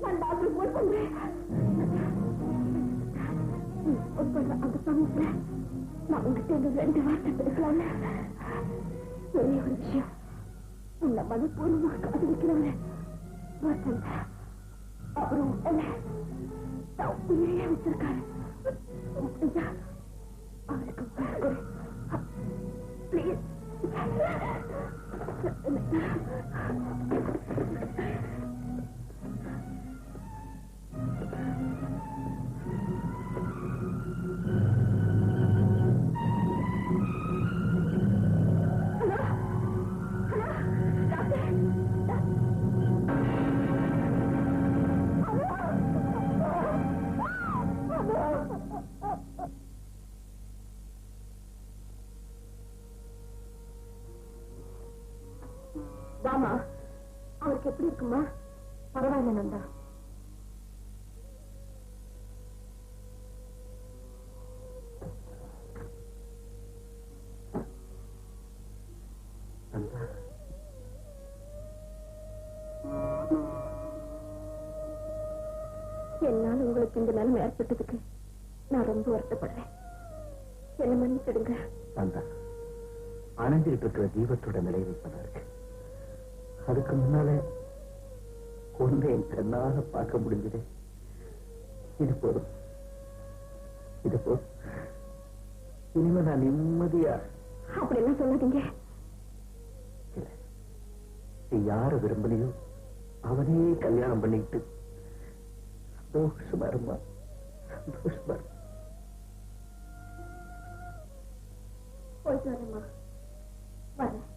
நான் டாக்டர் போய் பண்றேன். அந்த சமயத்துல நான் உங்ககிட்ட 2 வார்த்தை பேசலாம்ல. ஒரே ஒரு விஷயம், உன்னை மனப்பூர்வமாக காதலிக்கிறவங்க வசந்த். அவரும் நான் உயிரையே வச்சிருக்காரு. அவருக்கு பிளீஸ். வாமா, அவருக்கு எப்படி இருக்குமா? பரவாயில்ல நந்தா. என்னால உங்களுக்கு இந்த நிலைமை ஏற்பட்டதுக்கு நான் ரொம்ப வருத்தப்படுறேன். என்ன மன்னிச்சிடுங்க. அணைஞ்சிட்டு இருக்கிற தீபத்தோட நிலை வைப்பதா இருக்கு. அதுக்கு முன்னால ஒன்றை என் கண்ணாக பார்க்க முடிஞ்சது. இது போதும், இது போதும். இனிமே நான் நிம்மதியா. அப்படி எல்லாம் சொல்லாதீங்க. நீ யார விரும்பலையோ அவனே கல்யாணம் பண்ணிக்கிட்டு சந்தோஷமா இருமா, சந்தோஷமா இருமா. போயிட்டு வரேம்மா, வரேன்.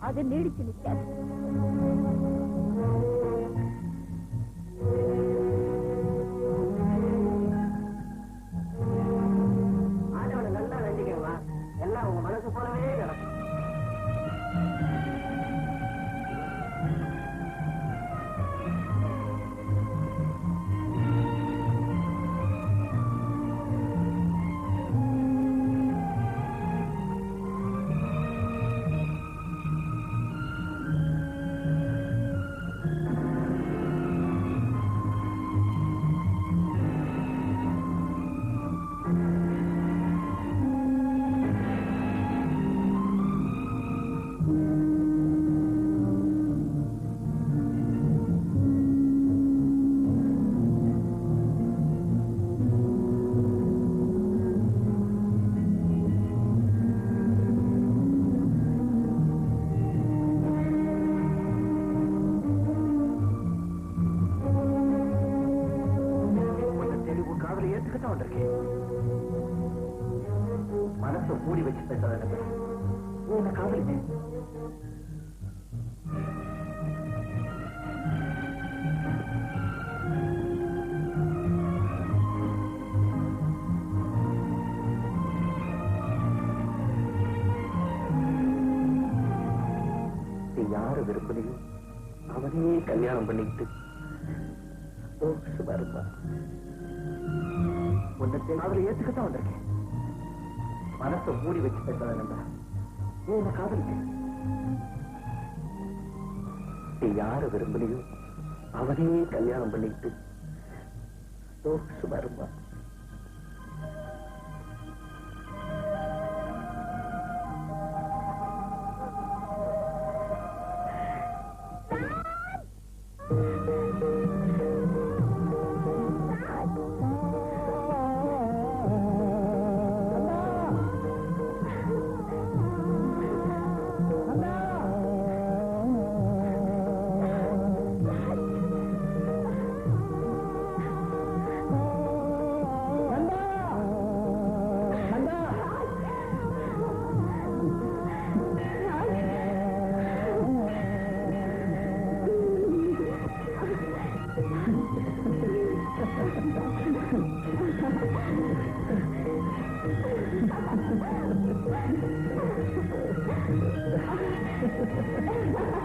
அது நீடிச்சு நிற்காது. ஆண்டவனை நல்லா வேண்டிக்கவா, எல்லாம் உங்க மனசு போலவே நடக்கும். மனசை மூடி வச்சு பேசாத. என்ன காதலிச்சேன். நீ யார விரும்பலையோ அவனே கல்யாணம் பண்ணிக்கிட்டு சந்தோஷமா இருப்பா. உன்னை அவரை ஏத்துக்கத்தான் வந்திருக்கேன். மனசை மூடி வச்சு பேசாத. என்ன காதலிச்சேன். நீ யார விரும்பலையோ அவனே கல்யாணம் பண்ணிக்கிட்டு சந்தோஷமா இருப்பா. Ha ha ha!